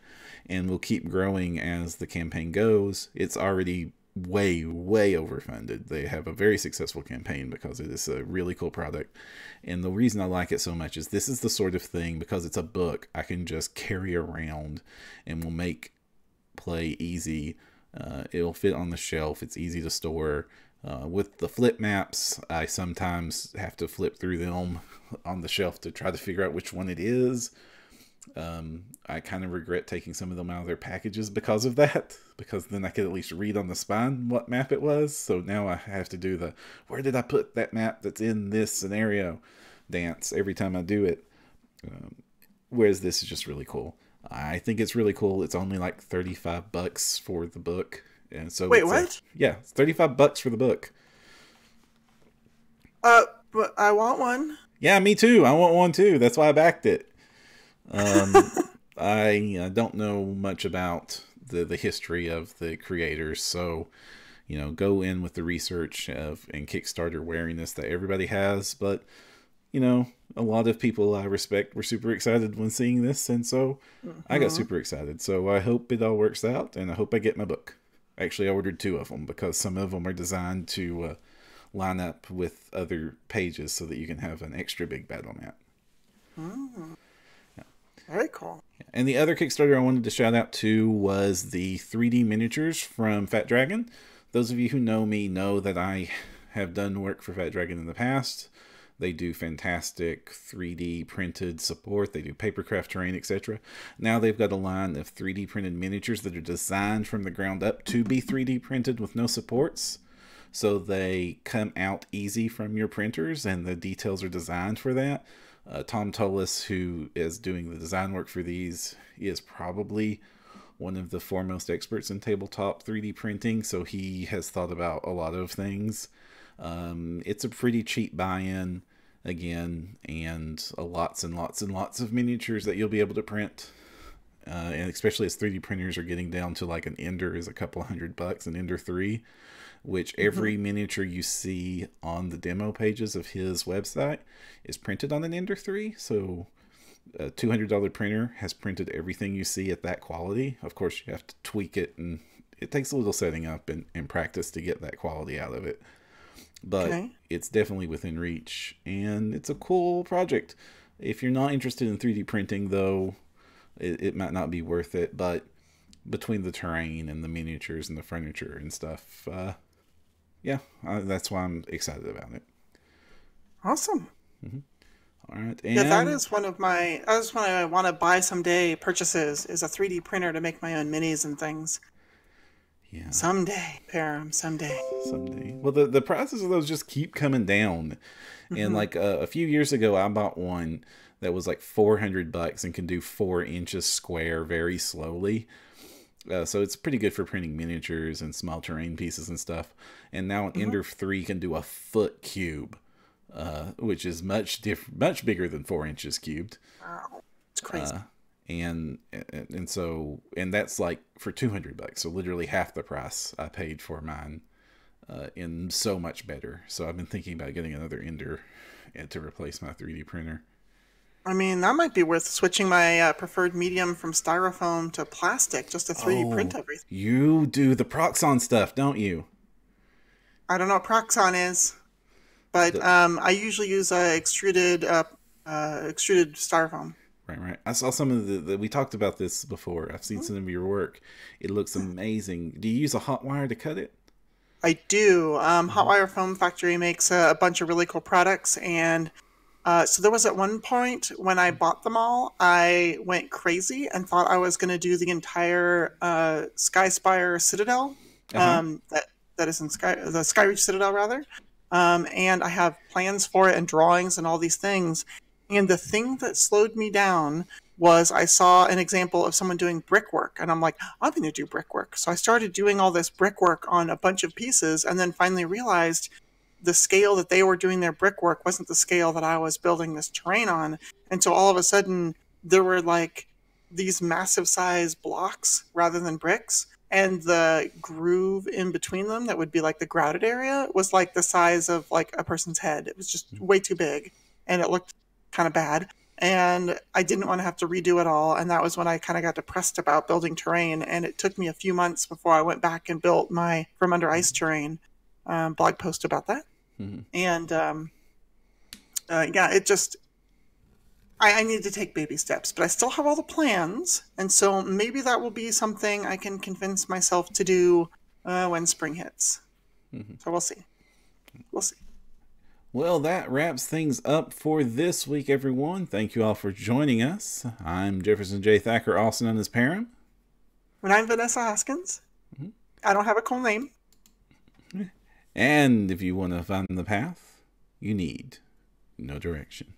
and will keep growing as the campaign goes. It's already way overfunded. They have a very successful campaign because it is a really cool product, and the reason I like it so much is this is the sort of thing, because it's a book, I can just carry around and will make play easy. It'll fit on the shelf, it's easy to store. With the flip maps, I sometimes have to flip through them on the shelf to try to figure out which one it is. I kind of regret taking some of them out of their packages because of that, because then I could at least read on the spine what map it was. So now I have to do the where did I put that map that's in this scenario dance every time I do it. Whereas this is just really cool. I think it's really cool. It's only like $35 for the book. And so wait, what? Yeah, it's $35 for the book. But I want one. Yeah, me too. I want one too. That's why I backed it. I don't know much about the history of the creators, so go in with the research and Kickstarter wariness that everybody has. But a lot of people I respect were super excited when seeing this, and so I got super excited. So I hope it all works out, and I hope I get my book. Actually, I ordered 2 of them because some of them are designed to line up with other pages so that you can have an extra big battle map. Very cool. And the other Kickstarter I wanted to shout out to was the 3D miniatures from Fat Dragon. Those of you who know me know that I have done work for Fat Dragon in the past. They do fantastic 3D printed support. They do papercraft terrain, etc. Now they've got a line of 3D printed miniatures that are designed from the ground up to be 3D printed with no supports. So they come out easy from your printers, and the details are designed for that. Tom Tullis, who is doing the design work for these, is probably one of the foremost experts in tabletop 3D printing, so he has thought about a lot of things. It's a pretty cheap buy-in, again, and lots and lots and lots of miniatures that you'll be able to print. And especially as 3D printers are getting down to like an Ender is a couple $100, an Ender 3, which every miniature you see on the demo pages of his website is printed on an Ender 3. So a $200 printer has printed everything you see at that quality. Of course, you have to tweak it, and it takes a little setting up and practice to get that quality out of it. But it's definitely within reach, and it's a cool project. If you're not interested in 3D printing, though, it might not be worth it. But between the terrain and the miniatures and the furniture and stuff, that's why I'm excited about it. Awesome. All right. And that is one of my, that's what I want to buy someday, purchases, is a 3D printer to make my own minis and things. Yeah. Someday, Param, someday. Well, the prices of those just keep coming down. And like a few years ago, I bought one that was like $400 and can do 4 inches square very slowly. So it's pretty good for printing miniatures and small terrain pieces and stuff. And now an Ender 3 can do a foot cube, which is much bigger than 4 inches cubed. Wow, it's crazy. And that's like for $200, so literally half the price I paid for mine, and so much better. So I've been thinking about getting another Ender to replace my 3D printer. I mean, that might be worth switching my preferred medium from styrofoam to plastic just to 3D print everything. You do the Proxon stuff, don't you? I don't know what Proxon is. But I usually use extruded styrofoam. Right. I saw some of we talked about this before. I've seen some of your work. It looks amazing. Do you use a hot wire to cut it? I do. Hot Wire Foam Factory makes a bunch of really cool products, and so there was at one point when I bought them all, I went crazy and thought I was going to do the entire Skyspire Citadel. That is in the Skyreach Citadel, rather. And I have plans for it and drawings and all these things. And the thing that slowed me down was I saw an example of someone doing brickwork, and I'm like, I'm going to do brickwork. So I started doing all this brickwork on a bunch of pieces, and then finally realized the scale that they were doing their brickwork wasn't the scale that I was building this terrain on. And so all of a sudden, there were like these massive size blocks rather than bricks. And the groove in between them, that would be like the grouted area, was like the size of like a person's head. It was just way too big, and it looked kind of bad. And I didn't want to have to redo it all. And that was when I kind of got depressed about building terrain. And it took me a few months before I went back and built my From Under Ice terrain blog post about that. And yeah, it just, I need to take baby steps, but I still have all the plans. And so maybe that will be something I can convince myself to do when spring hits. So we'll see. We'll see. Well, that wraps things up for this week, everyone. Thank you all for joining us. I'm Jefferson J. Thacker, also known as Parham. And I'm Vanessa Hoskins. I don't have a cool name. And if you want to find the path, you need no direction.